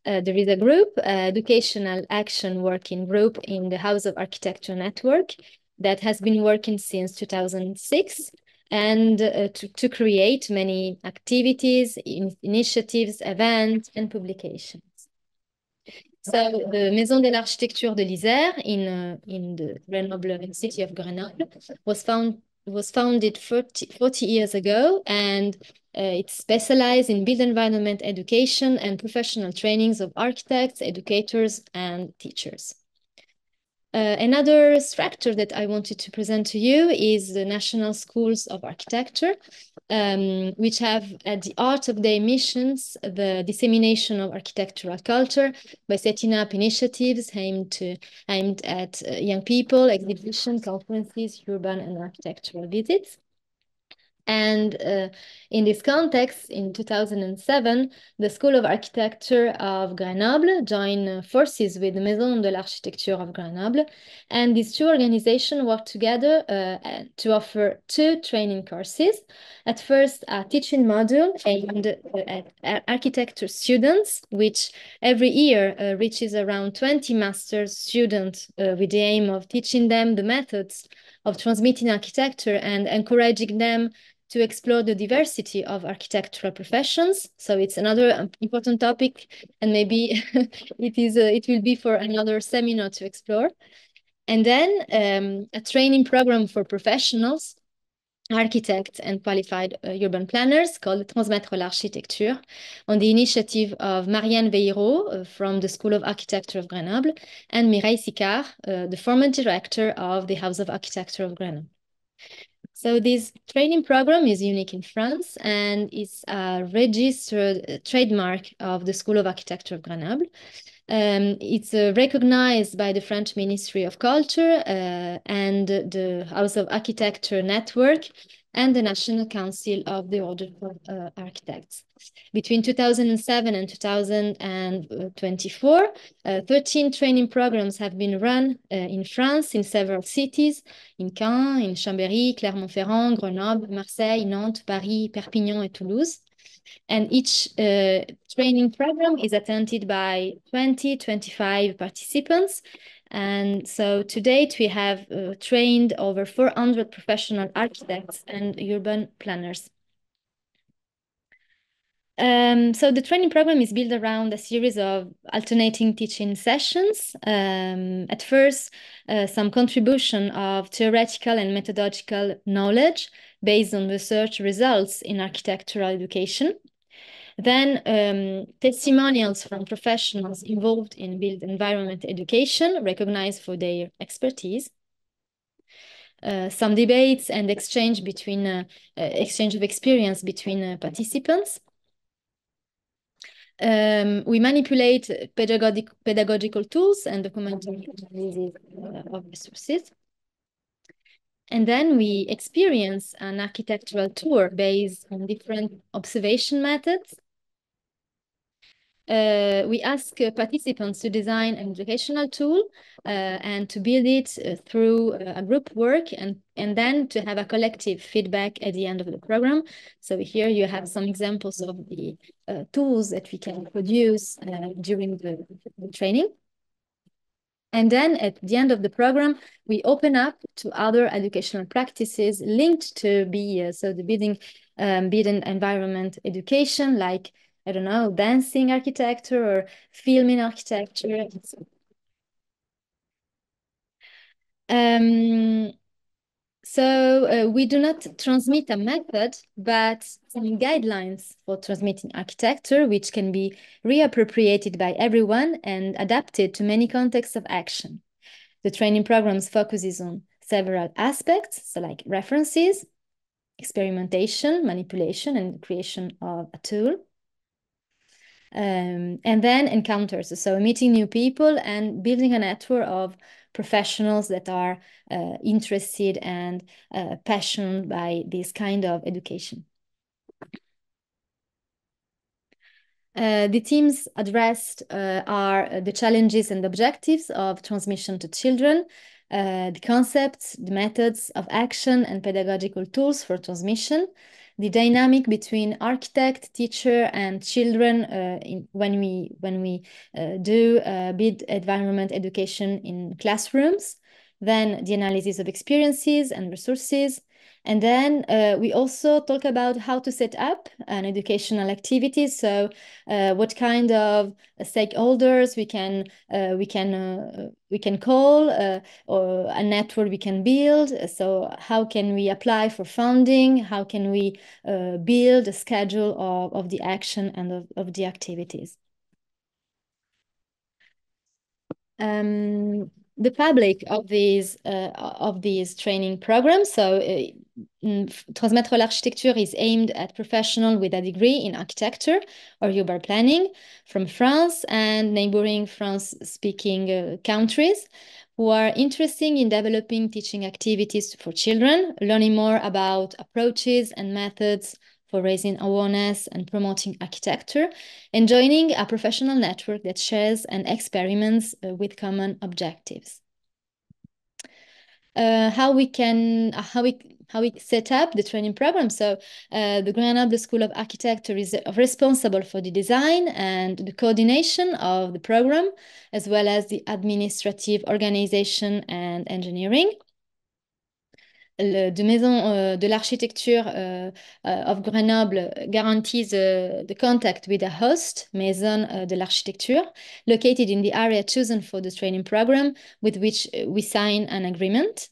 There is a group, Educational Action Working Group in the House of Architecture Network, that has been working since 2006 and to create many activities, initiatives, events, and publications. So the Maison de l'Architecture de l'Isère in the Grenoble city of Grenoble was founded 40 years ago, and it's specialized in built environment education and professional trainings of architects, educators, and teachers. Another structure that I wanted to present to you is the National Schools of Architecture, which have at the heart of their missions the dissemination of architectural culture by setting up initiatives aimed at young people, exhibitions, conferences, urban and architectural visits. And in this context, in 2007, the School of Architecture of Grenoble joined forces with the Maison de l'Architecture of Grenoble. And these two organizations worked together to offer two training courses. At first, a teaching module aimed at architecture students, which every year reaches around 20 master's students with the aim of teaching them the methods of transmitting architecture and encouraging them to explore the diversity of architectural professions. So it's another important topic, and maybe it will be for another seminar to explore. And then a training program for professionals, architects and qualified urban planners called Transmettre l'Architecture, on the initiative of Marianne Veiro from the School of Architecture of Grenoble and Mireille Sicard, the former director of the House of Architecture of Grenoble. So this training program is unique in France and is a registered trademark of the School of Architecture of Grenoble. It's recognized by the French Ministry of Culture and the House of Architecture Network and the National Council of the Order of Architects. Between 2007 and 2024, 13 training programs have been run in France in several cities, in Caen, in Chambéry, Clermont-Ferrand, Grenoble, Marseille, Nantes, Paris, Perpignan, and Toulouse. And each training program is attended by 25 participants. And so to date, we have trained over 400 professional architects and urban planners. So the training program is built around a series of alternating teaching sessions. At first, some contribution of theoretical and methodological knowledge based on research results in architectural education. Then testimonials from professionals involved in built environment education, recognized for their expertise. Some debates and exchange of experience between participants. We manipulate pedagogical tools and documentary analysis of resources. And then we experience an architectural tour based on different observation methods. We ask participants to design an educational tool and to build it through a group work and then to have a collective feedback at the end of the program. So here you have some examples of the tools that we can produce during the training. And then at the end of the program, we open up to other educational practices linked to BE, so the building environment education, like, I don't know, dancing architecture or filming architecture. So we do not transmit a method, but some guidelines for transmitting architecture, which can be reappropriated by everyone and adapted to many contexts of action. The training programs focuses on several aspects, so like references, experimentation, manipulation, and creation of a tool. And then encounters, so meeting new people and building a network of professionals that are interested and passionate by this kind of education. The themes addressed are the challenges and objectives of transmission to children, the concepts, the methods of action and pedagogical tools for transmission, the dynamic between architect, teacher, and children when we do build environment education in classrooms, then the analysis of experiences and resources. And then we also talk about how to set up an educational activity. So what kind of stakeholders we can call, or a network we can build. So how can we apply for funding? How can we build a schedule of the action and of the activities? The public of these training programs. So Transmettre l'Architecture is aimed at professionals with a degree in architecture or urban planning from France and neighboring France-speaking countries who are interested in developing teaching activities for children, learning more about approaches and methods for raising awareness and promoting architecture, and joining a professional network that shares and experiments with common objectives. How we set up the training program. So the Grenoble School of Architecture is responsible for the design and the coordination of the program, as well as the administrative organization and engineering. The Maison de l'Architecture of Grenoble guarantees the contact with a host, Maison de l'Architecture, located in the area chosen for the training program, with which we sign an agreement.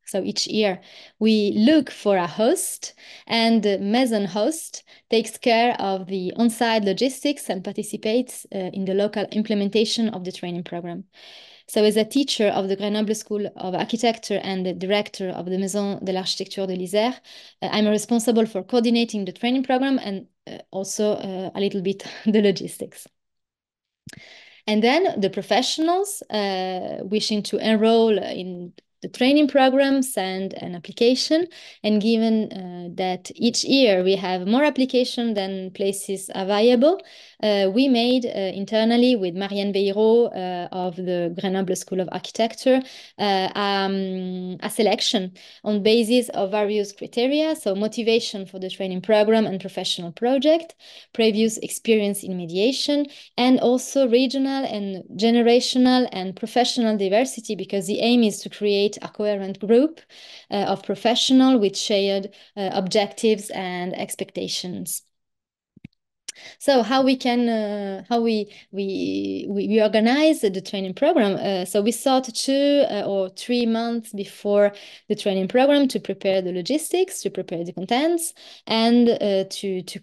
So each year we look for a host, and the Maison host takes care of the on-site logistics and participates in the local implementation of the training program. So as a teacher of the Grenoble School of Architecture and the director of the Maison de l'Architecture de l'Isère, I'm responsible for coordinating the training program and also a little bit the logistics. And then the professionals wishing to enroll in the training program send an application, and given that each year we have more applications than places available, we made internally with Marianne Beiraud of the Grenoble School of Architecture a selection on basis of various criteria, so motivation for the training program and professional project, previous experience in mediation, and also regional and generational and professional diversity, because the aim is to create a coherent group of professionals with shared objectives and expectations. So how we can we organize the training program. So we start 2 or 3 months before the training program to prepare the logistics, to prepare the contents, and to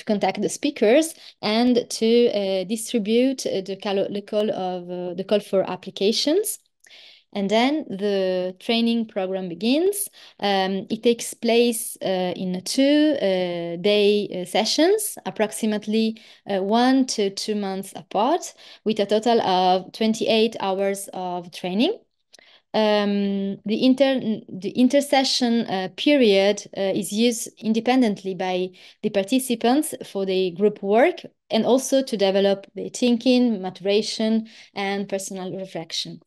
contact the speakers and to distribute the call for applications. And then the training program begins. It takes place in 2 day sessions, approximately 1 to 2 months apart, with a total of 28 hours of training. The intersession period is used independently by the participants for the group work and also to develop the thinking, maturation, and personal reflection.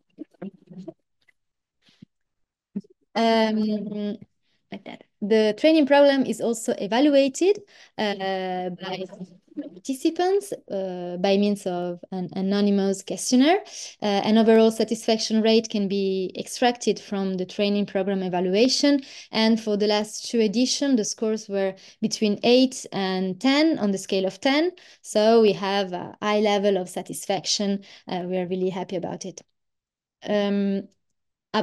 Like that. The training program is also evaluated by participants by means of an anonymous questionnaire. An overall satisfaction rate can be extracted from the training program evaluation. And for the last 2 editions, the scores were between 8 and 10 on the scale of 10. So we have a high level of satisfaction. We are really happy about it.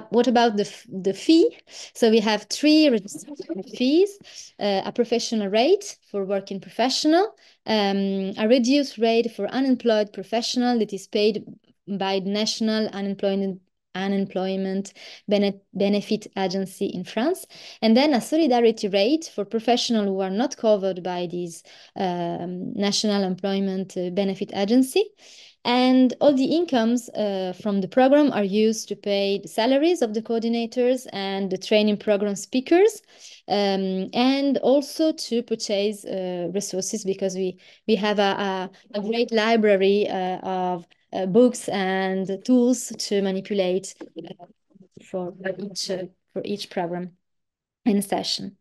What about the fee? So we have 3 registration fees, a professional rate for working professional, a reduced rate for unemployed professional that is paid by the National Unemployment unemployment benefit agency in France, and then a solidarity rate for professionals who are not covered by this national employment benefit agency. And all the incomes from the program are used to pay the salaries of the coordinators and the training program speakers, and also to purchase resources, because we have a great library of books and tools to manipulate for each program and session.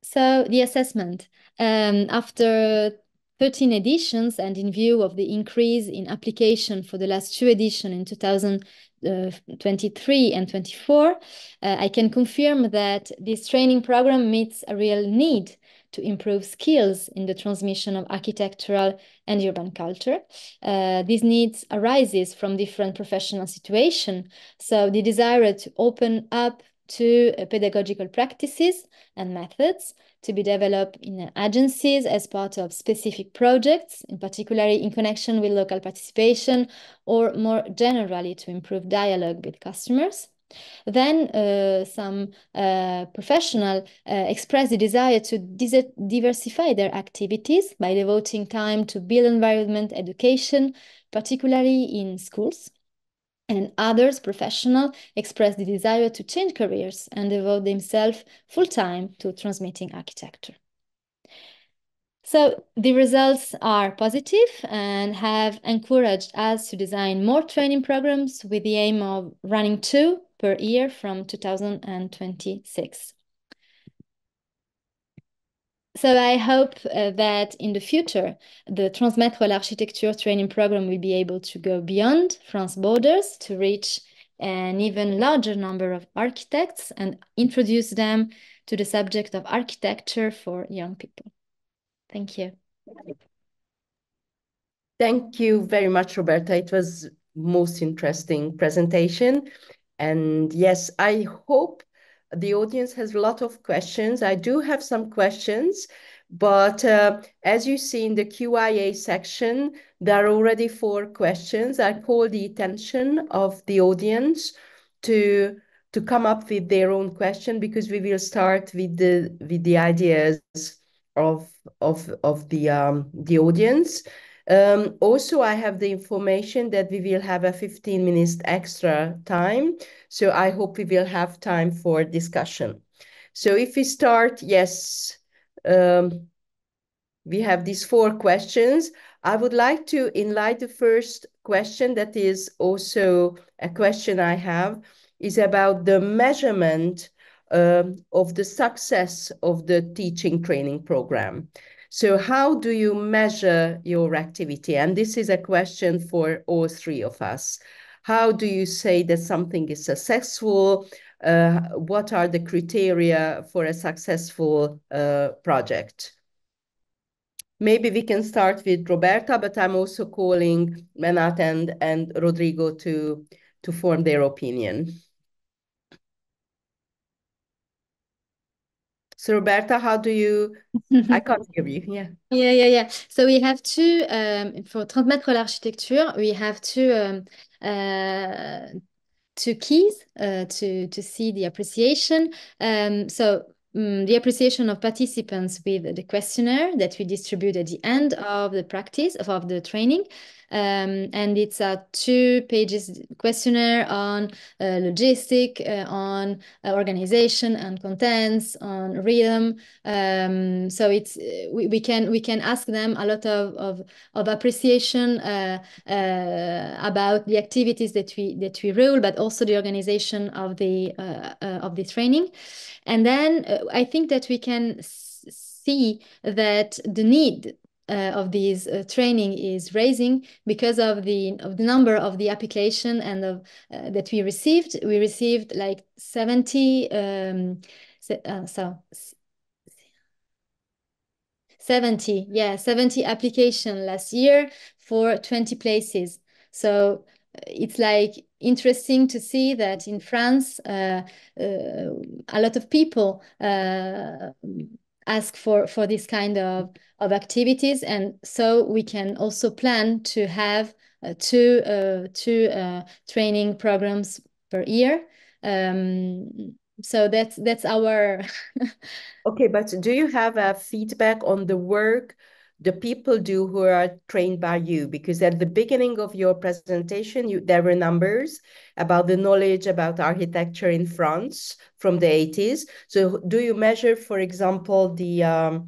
So the assessment. After 13 editions, and in view of the increase in application for the last 2 editions in 2023 and 24, I can confirm that this training program meets a real need to improve skills in the transmission of architectural and urban culture. These needs arises from different professional situations. So the desire to open up to pedagogical practices and methods to be developed in agencies as part of specific projects, in particular in connection with local participation, or more generally to improve dialogue with customers. Then some professionals express the desire to diversify their activities by devoting time to built environment education, particularly in schools. And others, professionals, express the desire to change careers and devote themselves full-time to transmitting architecture. So the results are positive and have encouraged us to design more training programs with the aim of running 2 per year from 2026. So I hope that in the future, the Transmettre l'architecture training program will be able to go beyond France borders to reach an even larger number of architects and introduce them to the subject of architecture for young people. Thank you. Thank you very much, Roberta. It was most interesting presentation. And yes, I hope the audience has a lot of questions. I do have some questions, but as you see in the QIA section, there are already 4 questions. I call the attention of the audience to come up with their own question, because we will start with the ideas of the audience. Also, I have the information that we will have a 15 minutes extra time. So I hope we will have time for discussion. So if we start, yes, we have these 4 questions. I would like to enlighten the first question, that is also a question I have, is about the measurement of the success of the teaching training program. So how do you measure your activity? And this is a question for all 3 of us. How do you say that something is successful? What are the criteria for a successful project? Maybe we can start with Roberta, but I'm also calling Mennat and Rodrigo to form their opinion. So Roberta, how do you, I can't hear you, yeah. Yeah. So we have to, for Transmettre l'architecture, we have to 2 keys to see the appreciation. The appreciation of participants with the questionnaire that we distribute at the end of the practice of the training. And it's a 2 pages questionnaire on logistic, on organization and contents, on rhythm. So it's we can ask them a lot of appreciation about the activities that we rule, but also the organization of the training. And then I think that we can see that the need of these training is raising because of the number of the application and of that we received. We received like 70 70 application last year for 20 places. So it's like interesting to see that in France, a lot of people ask for this kind of activities, and so we can also plan to have two training programs per year. So that's our Okay, but do you have a feedback on the work the people do who are trained by you? Because at the beginning of your presentation, there were numbers about the knowledge about architecture in France from the 80s. So do you measure, for example, the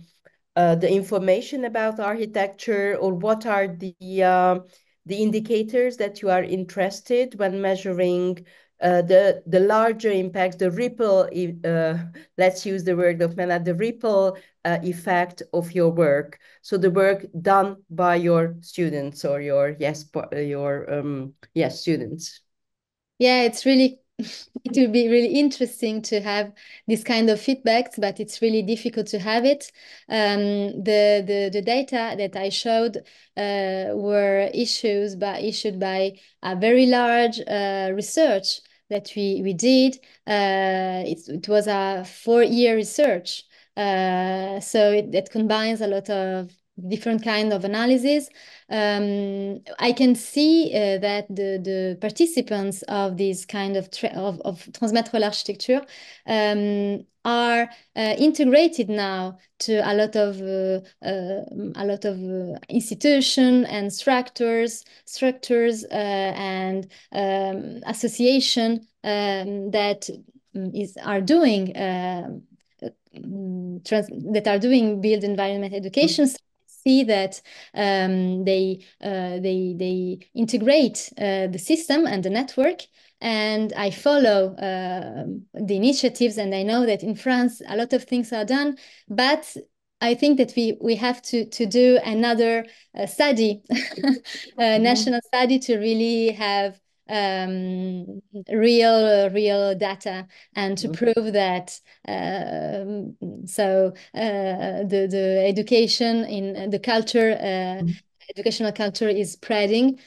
information about architecture, or what are the indicators that you are interested when measuring the larger impact, the ripple, let's use the word of Mennat, the ripple effect of your work. So the work done by your students or your students. Yeah, it's really it will be really interesting to have this kind of feedbacks, but it's really difficult to have it. The data that I showed were issued by a very large research that we did. It was a 4-year research. So it combines a lot of different kind of analysis. I can see that the participants of this kind of Transmettre l'architecture are integrated now to a lot of institution and structures and association that are doing that are doing built environment education. So see that they integrate the system and the network, and I follow the initiatives, and I know that in France a lot of things are done, but I think that we have to do another study, national study, to really have real data and to prove that the education in the culture, educational culture is spreading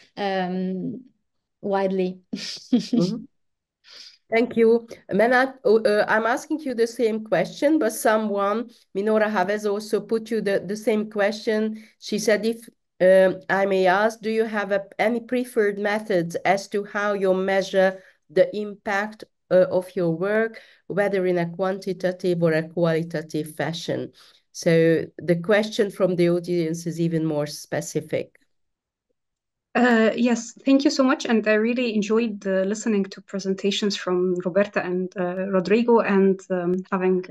widely. Thank you. Mennat, I'm asking you the same question, but someone, Minora Havez, also put you the same question. She said, if I may ask, do you have any preferred methods as to how you measure the impact of your work, whether in a quantitative or a qualitative fashion? So the question from the audience is even more specific. Yes, thank you so much. And I really enjoyed listening to presentations from Roberta and Rodrigo, and having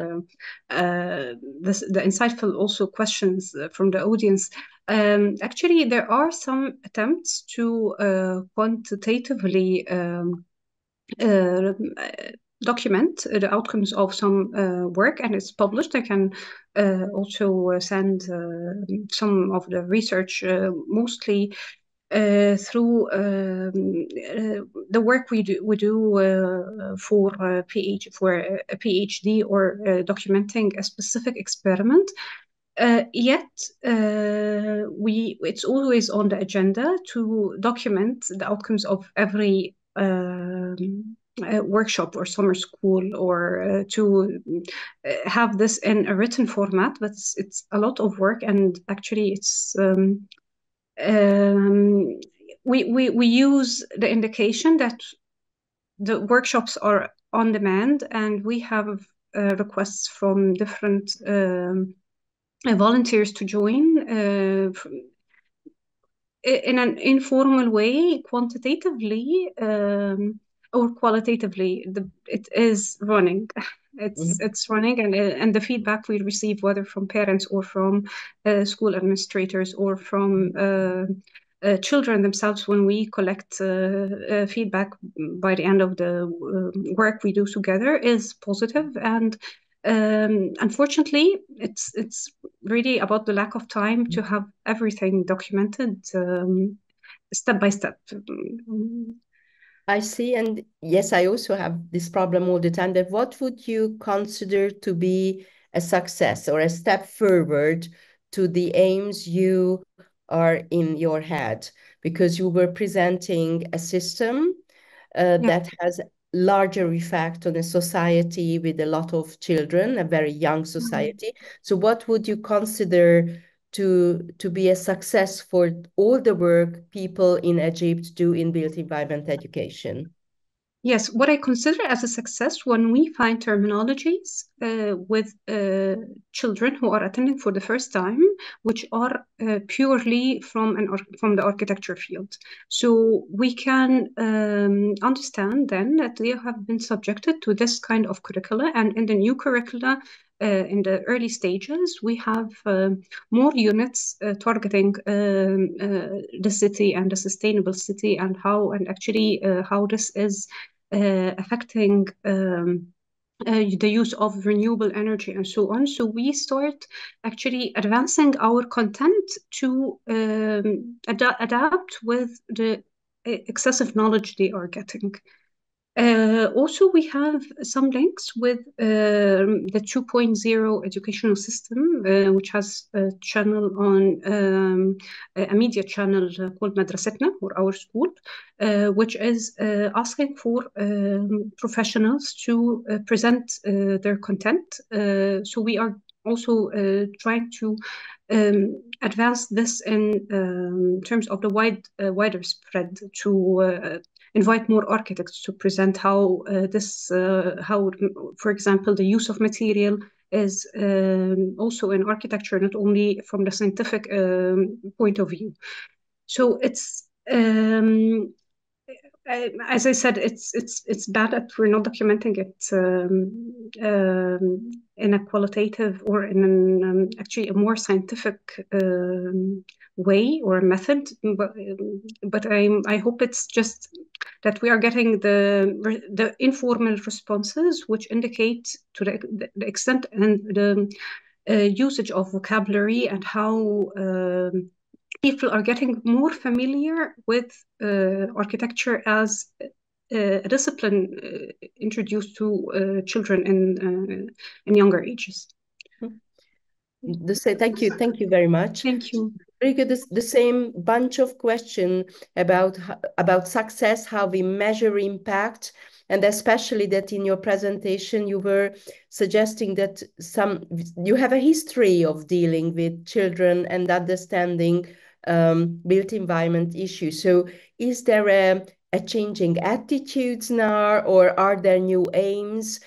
the insightful also questions from the audience. Actually, there are some attempts to quantitatively document the outcomes of some work, and it's published. I can also send some of the research, mostly through the work we do for a PhD, or documenting a specific experiment. Yet it's always on the agenda to document the outcomes of every workshop or summer school, or to have this in a written format. But it's a lot of work, and actually it's we use the indication that the workshops are on demand, and we have requests from different volunteers to join in an informal way, quantitatively or qualitatively. It is running. It's running, and the feedback we receive, whether from parents or from school administrators or from children themselves, when we collect feedback by the end of the work we do together, is positive. And unfortunately, it's really about the lack of time to have everything documented step by step. I see. And yes, I also have this problem all the time, that what would you consider to be a success or a step forward to the aims you are in your head? Because you were presenting a system that has larger effect on a society with a lot of children, a very young society. So what would you consider to be a success for all the work people in Egypt do in built environment education? Yes, what I consider as a success when we find terminologies with children who are attending for the first time, which are purely from the architecture field. So we can understand then that they have been subjected to this kind of curricula, and in the new curricula, in the early stages, we have more units targeting the city and the sustainable city, and how this is affecting the use of renewable energy and so on. So we start actually advancing our content to adapt with the excessive knowledge they are getting. Also, we have some links with the 2.0 educational system, which has a channel on a media channel called Madrasatna, or Our School, which is asking for professionals to present their content. So we are also trying to advance this in terms of the wider spread to invite more architects to present how for example, the use of material is also in architecture, not only from the scientific point of view. So it's as I said, it's bad that we're not documenting it in a qualitative or in actually a more scientific way or a method. But I hope it's just that we are getting the informal responses, which indicate to the extent and the usage of vocabulary, and how people are getting more familiar with architecture as a discipline introduced to children in younger ages. Thank you very much. Thank you. Very good. The same bunch of questions about success, how we measure impact, and especially that in your presentation you were suggesting that you have a history of dealing with children and understanding built environment issues. So is there a changing attitudes now, or are there new aims?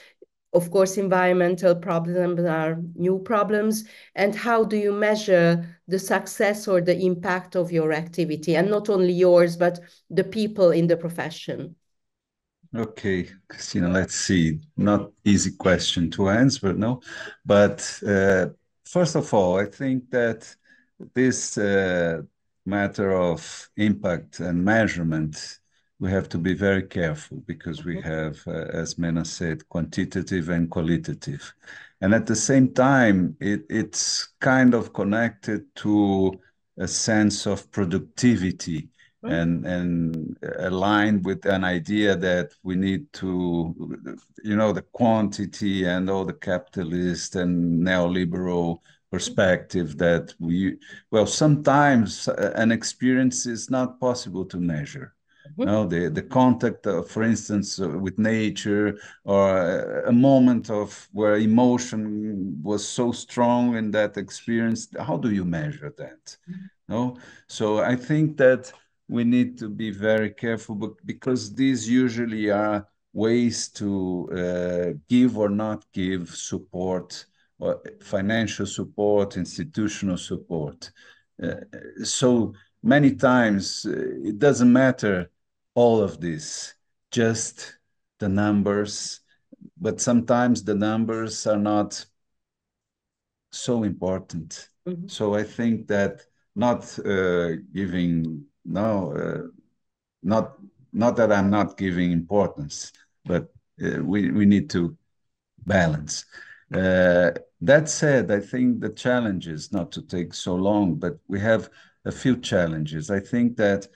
Of course, environmental problems are new problems. And how do you measure the success or the impact of your activity? And not only yours, but the people in the profession. Okay, Christina, let's see. Not easy question to answer, no? But first of all, I think that this matter of impact and measurement, we have to be very careful, because we have, as Mena said, quantitative and qualitative. And at the same time, it's kind of connected to a sense of productivity, and aligned with an idea that we need to, the quantity and all the capitalist and neoliberal perspective that sometimes an experience is not possible to measure. No, the contact, for instance, with nature, or a moment of where emotion was so strong in that experience, how do you measure that? No, so I think that we need to be very careful, because these usually are ways to give or not give support, or financial support, institutional support. So many times it doesn't matter all of this, just the numbers, but sometimes the numbers are not so important. So I think that not giving, no, not that I'm not giving importance, but we need to balance. That said, I think the challenges, not to take so long, but we have a few challenges. I think that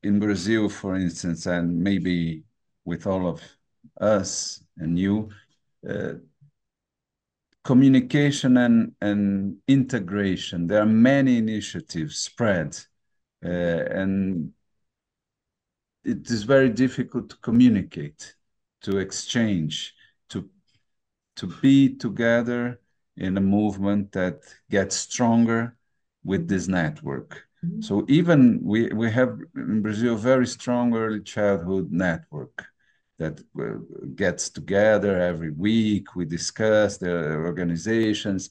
in Brazil, for instance, and maybe with all of us and you, communication and integration, there are many initiatives spread, and it is very difficult to communicate, to exchange, to be together in a movement that gets stronger with this network. So even we have in Brazil a very strong early childhood network that gets together every week. We discuss the organizations,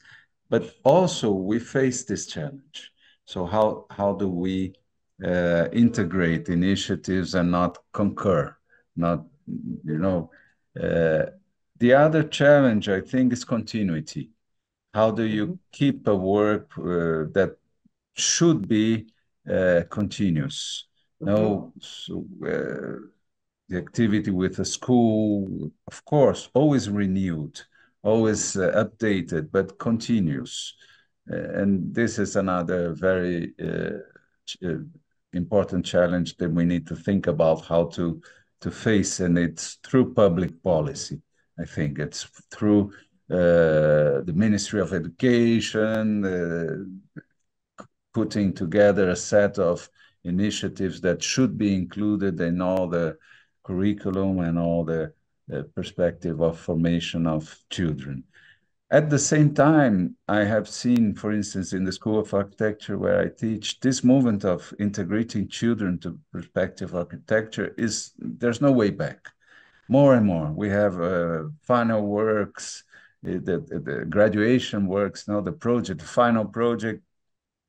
but also we face this challenge. So how do we integrate initiatives and not concur? Not, you know, the other challenge I think is continuity. How do you keep a work that should be continuous? No, so, the activity with the school, of course, always renewed, always updated, but continuous. And this is another very important challenge that we need to think about how to face, and it's through public policy. I think it's through the Ministry of Education, putting together a set of initiatives that should be included in all the curriculum and all the perspective of formation of children. At the same time, I have seen, for instance, in the School of Architecture where I teach, this movement of integrating children to perspective architecture there's no way back. More and more, we have final works, the graduation works, now the project, the final project.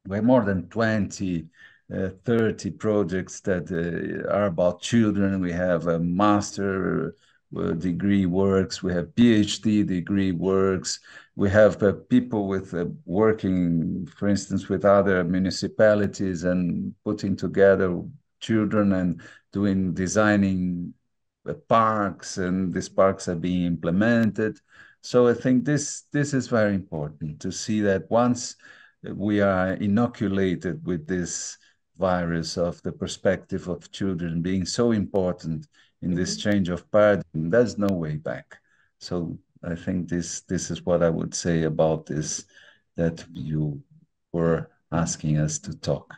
We have more than 20, 30 projects that are about children. We have a master degree works. We have PhD degree works. We have people with working, for instance, with other municipalities and putting together children and designing parks, and these parks are being implemented. So I think this is very important to see that once we are inoculated with this virus of the perspective of children being so important in this change of paradigm, there's no way back. So I think this is what I would say about this, that you were asking us to talk.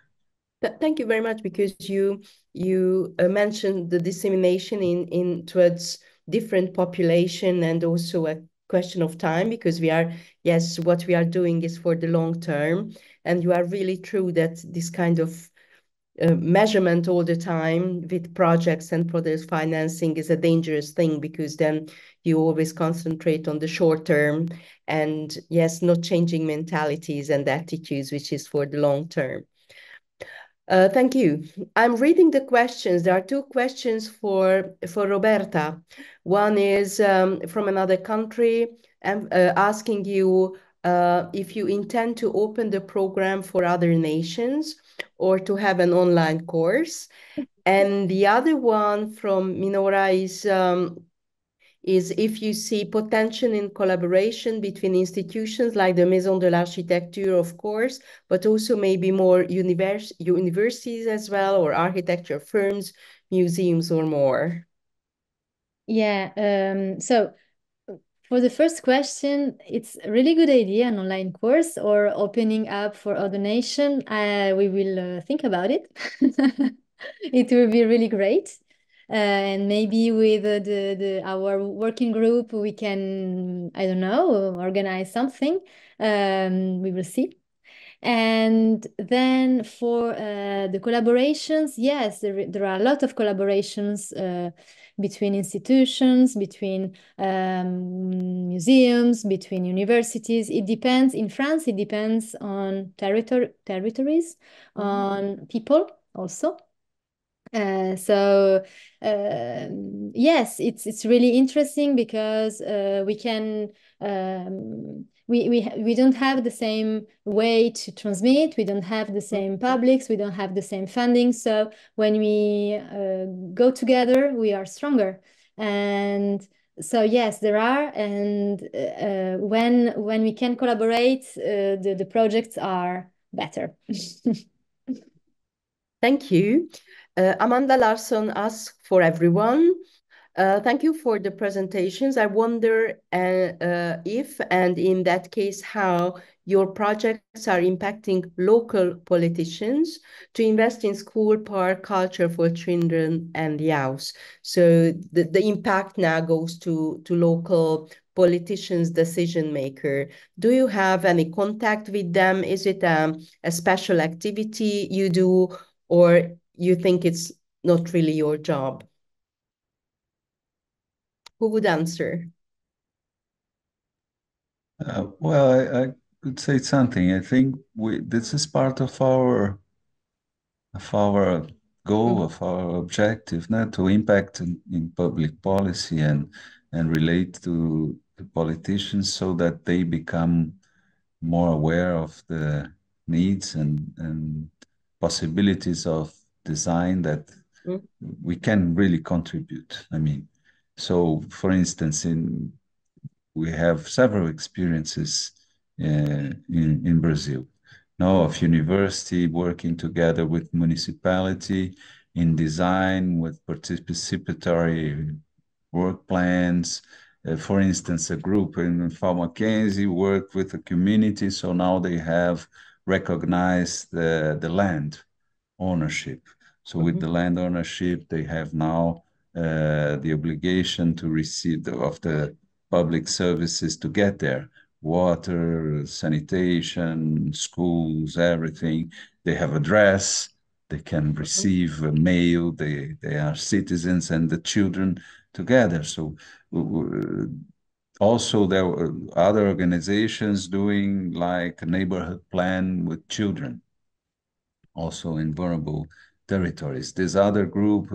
Thank you very much, because you mentioned the dissemination in towards different population, and also a question of time, because what we are doing is for the long term, and you are really true that this kind of measurement all the time with projects and project financing is a dangerous thing, because then you always concentrate on the short term, and not changing mentalities and attitudes, which is for the long term. Thank you. I'm reading the questions. There are two questions for Roberta. One is from another country, asking you if you intend to open the program for other nations or to have an online course. And the other one from Minora is if you see potential in collaboration between institutions like the Maison de l'Architecture, of course, but also maybe more universities as well, or architecture firms, museums, or more. Yeah, so for the first question, it's a really good idea, an online course or opening up for other nation. We will think about it. It will be really great. And maybe with our working group, we can, I don't know, organize something. We will see. And then for the collaborations, yes, there are a lot of collaborations between institutions, between museums, between universities. It depends. In France, it depends on territories, on people also. So yes, it's really interesting, because we can we don't have the same way to transmit. We don't have the same publics. We don't have the same funding. So when we go together, we are stronger. And so yes, there are. And when we can collaborate, the projects are better. Thank you. Amanda Larsson asks for everyone. Thank you for the presentations. I wonder if, and in that case, how your projects are impacting local politicians to invest in school park culture for children and youth. So the impact now goes to local politicians, decision maker. Do you have any contact with them? Is it a special activity you do, or you think it's not really your job? Who would answer? Well, I could say something. I think this is part of our goal, of our objective, not to impact in public policy and relate to the politicians so that they become more aware of the needs and possibilities of design that we can really contribute. I mean, so for instance, we have several experiences in Brazil. Now of university working together with municipality in design with participatory work plans. For instance, a group in Mackenzie worked with the community, so now they have recognized the land ownership. So with the land ownership, they have now the obligation to receive of the public services to get there. Water, sanitation, schools, everything. They have address, they can receive mail, they are citizens and the children together. So also there were other organizations doing like a neighborhood plan with children, also in vulnerable territories. This other group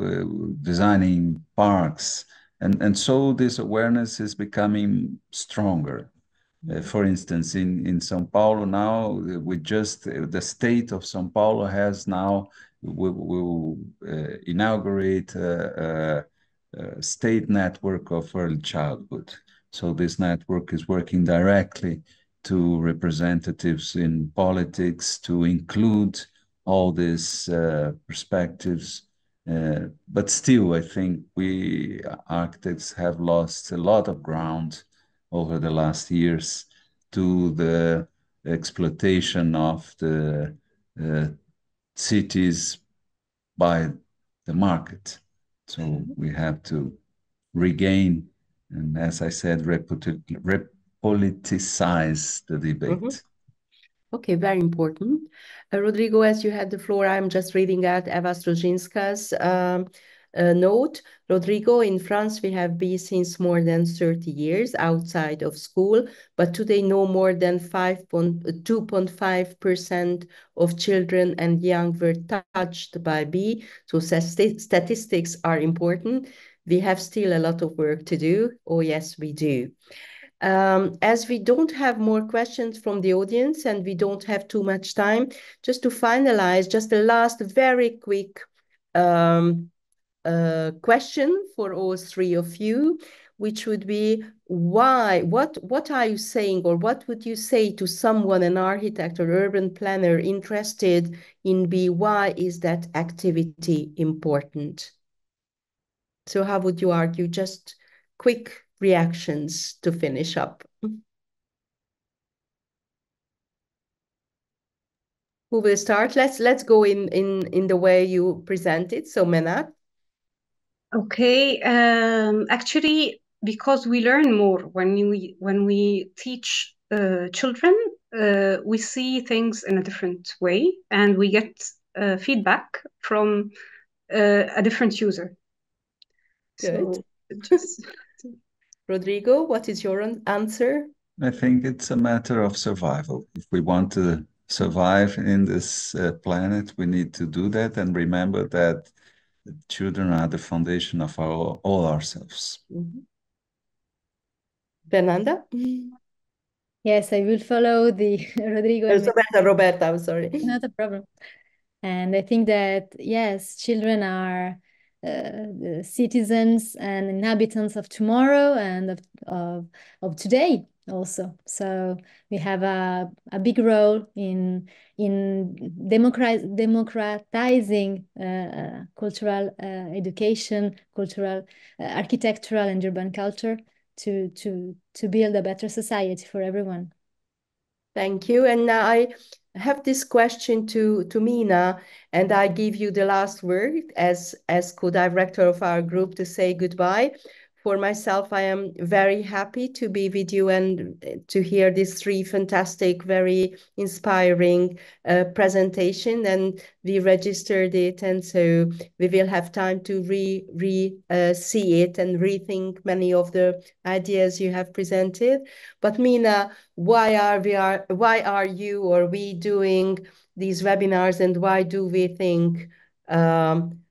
designing parks. And so this awareness is becoming stronger. For instance, in São Paulo now, we just, the state of São Paulo has now, will inaugurate a state network of early childhood. So this network is working directly to representatives in politics to include all these perspectives. But still, I think we architects have lost a lot of ground over the last years to the exploitation of the cities by the market. So we have to regain, and as I said, repoliticize the debate. Okay, very important. Rodrigo, as you had the floor, I'm just reading out Eva Strojinska's note. Rodrigo, in France, we have been since more than 30 years outside of school, but today no more than 2.5% of children and young were touched by B. So statistics are important. We have still a lot of work to do. Oh, yes, we do. As we don't have more questions from the audience and we don't have too much time, just to finalize, just the last very quick question for all three of you, which would be why, what are you saying, or what would you say to someone, an architect or urban planner interested in B? Why is that activity important? So how would you argue? Just quick reactions to finish up. Who will start? Let's go in the way you present it. So Mennat. Okay. Actually, because we learn more when we teach children, we see things in a different way, and we get feedback from a different user. Good. So just Rodrigo, what is your answer? I think it's a matter of survival. If we want to survive in this planet, we need to do that and remember that children are the foundation of all ourselves. Fernanda? Yes, I will follow the Rodrigo. Roberta, I'm sorry. Not a problem. And I think that, yes, children are the citizens and inhabitants of tomorrow and of today also. So we have a big role in democratizing cultural education, cultural, architectural and urban culture to build a better society for everyone. Thank you. And now I have this question to Mina, and I give you the last word as co-director of our group to say goodbye. for myself, I am very happy to be with you and to hear these three fantastic, very inspiring presentation. And we registered it, and so we will have time to see it and rethink many of the ideas you have presented. But Mina, why are you or we doing these webinars, and why do we think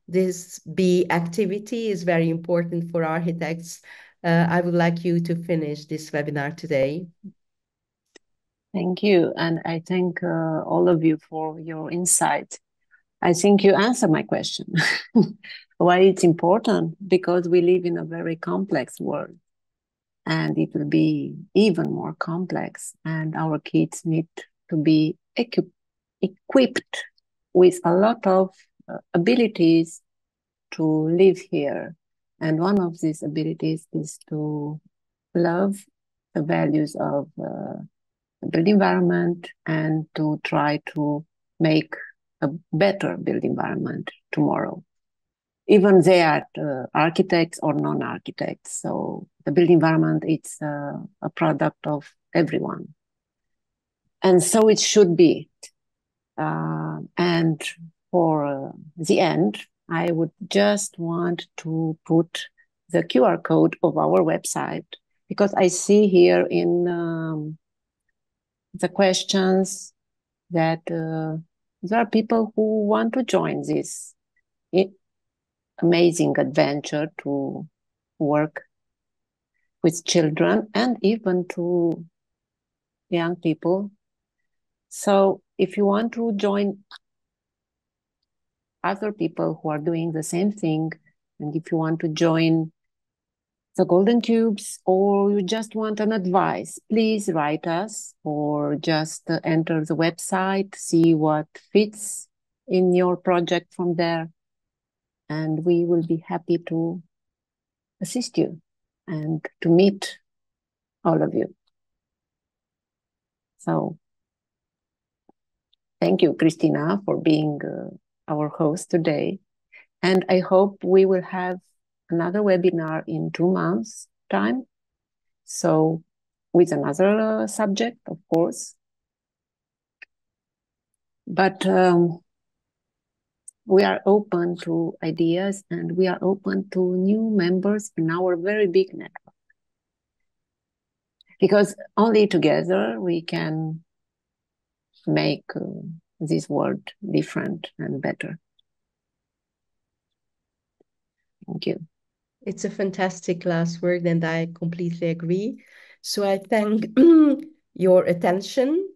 this B activity is very important for architects? I would like you to finish this webinar today. Thank you. And I thank all of you for your insight. I think you answered my question. Why it's important? Because we live in a very complex world, and it will be even more complex. And our kids need to be equipped with a lot of abilities to live here. And one of these abilities is to love the values of the built environment and to try to make a better built environment tomorrow. Even they are architects or non-architects. So the built environment, it's a product of everyone. And so it should be. And for the end, I would just want to put the QR code of our website, because I see here in the questions that there are people who want to join this amazing adventure to work with children and even to young people. So if you want to join other people who are doing the same thing, and if you want to join the Golden Cubes, or you just want an advice, please write us, or just enter the website, see what fits in your project from there, and we will be happy to assist you and to meet all of you. So thank you, Christina, for being our host today. And I hope we will have another webinar in 2 months' time. So with another subject, of course. But we are open to ideas, and we are open to new members in our very big network. Because only together we can make this world different and better. Thank you. It's a fantastic last word, and I completely agree. So I thank your attention,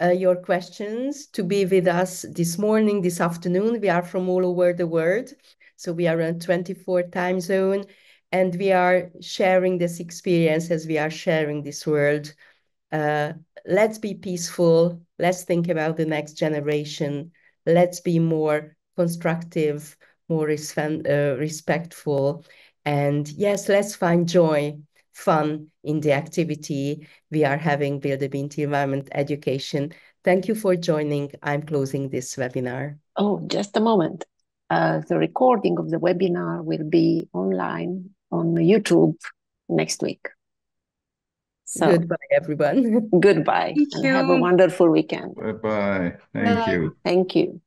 your questions, to be with us this morning, this afternoon. We are from all over the world. So we are in 24 time zone, and we are sharing this experience as we are sharing this world. Let's be peaceful. Let's think about the next generation. Let's be more constructive, more respectful. And yes, let's find joy, fun in the activity we are having, Build a Built Environment Education. Thank you for joining. I'm closing this webinar. Oh, just a moment. The recording of the webinar will be online on YouTube next week. So goodbye, everyone. Goodbye, Thank and you. have a wonderful weekend. Bye-bye. Thank you. Thank you.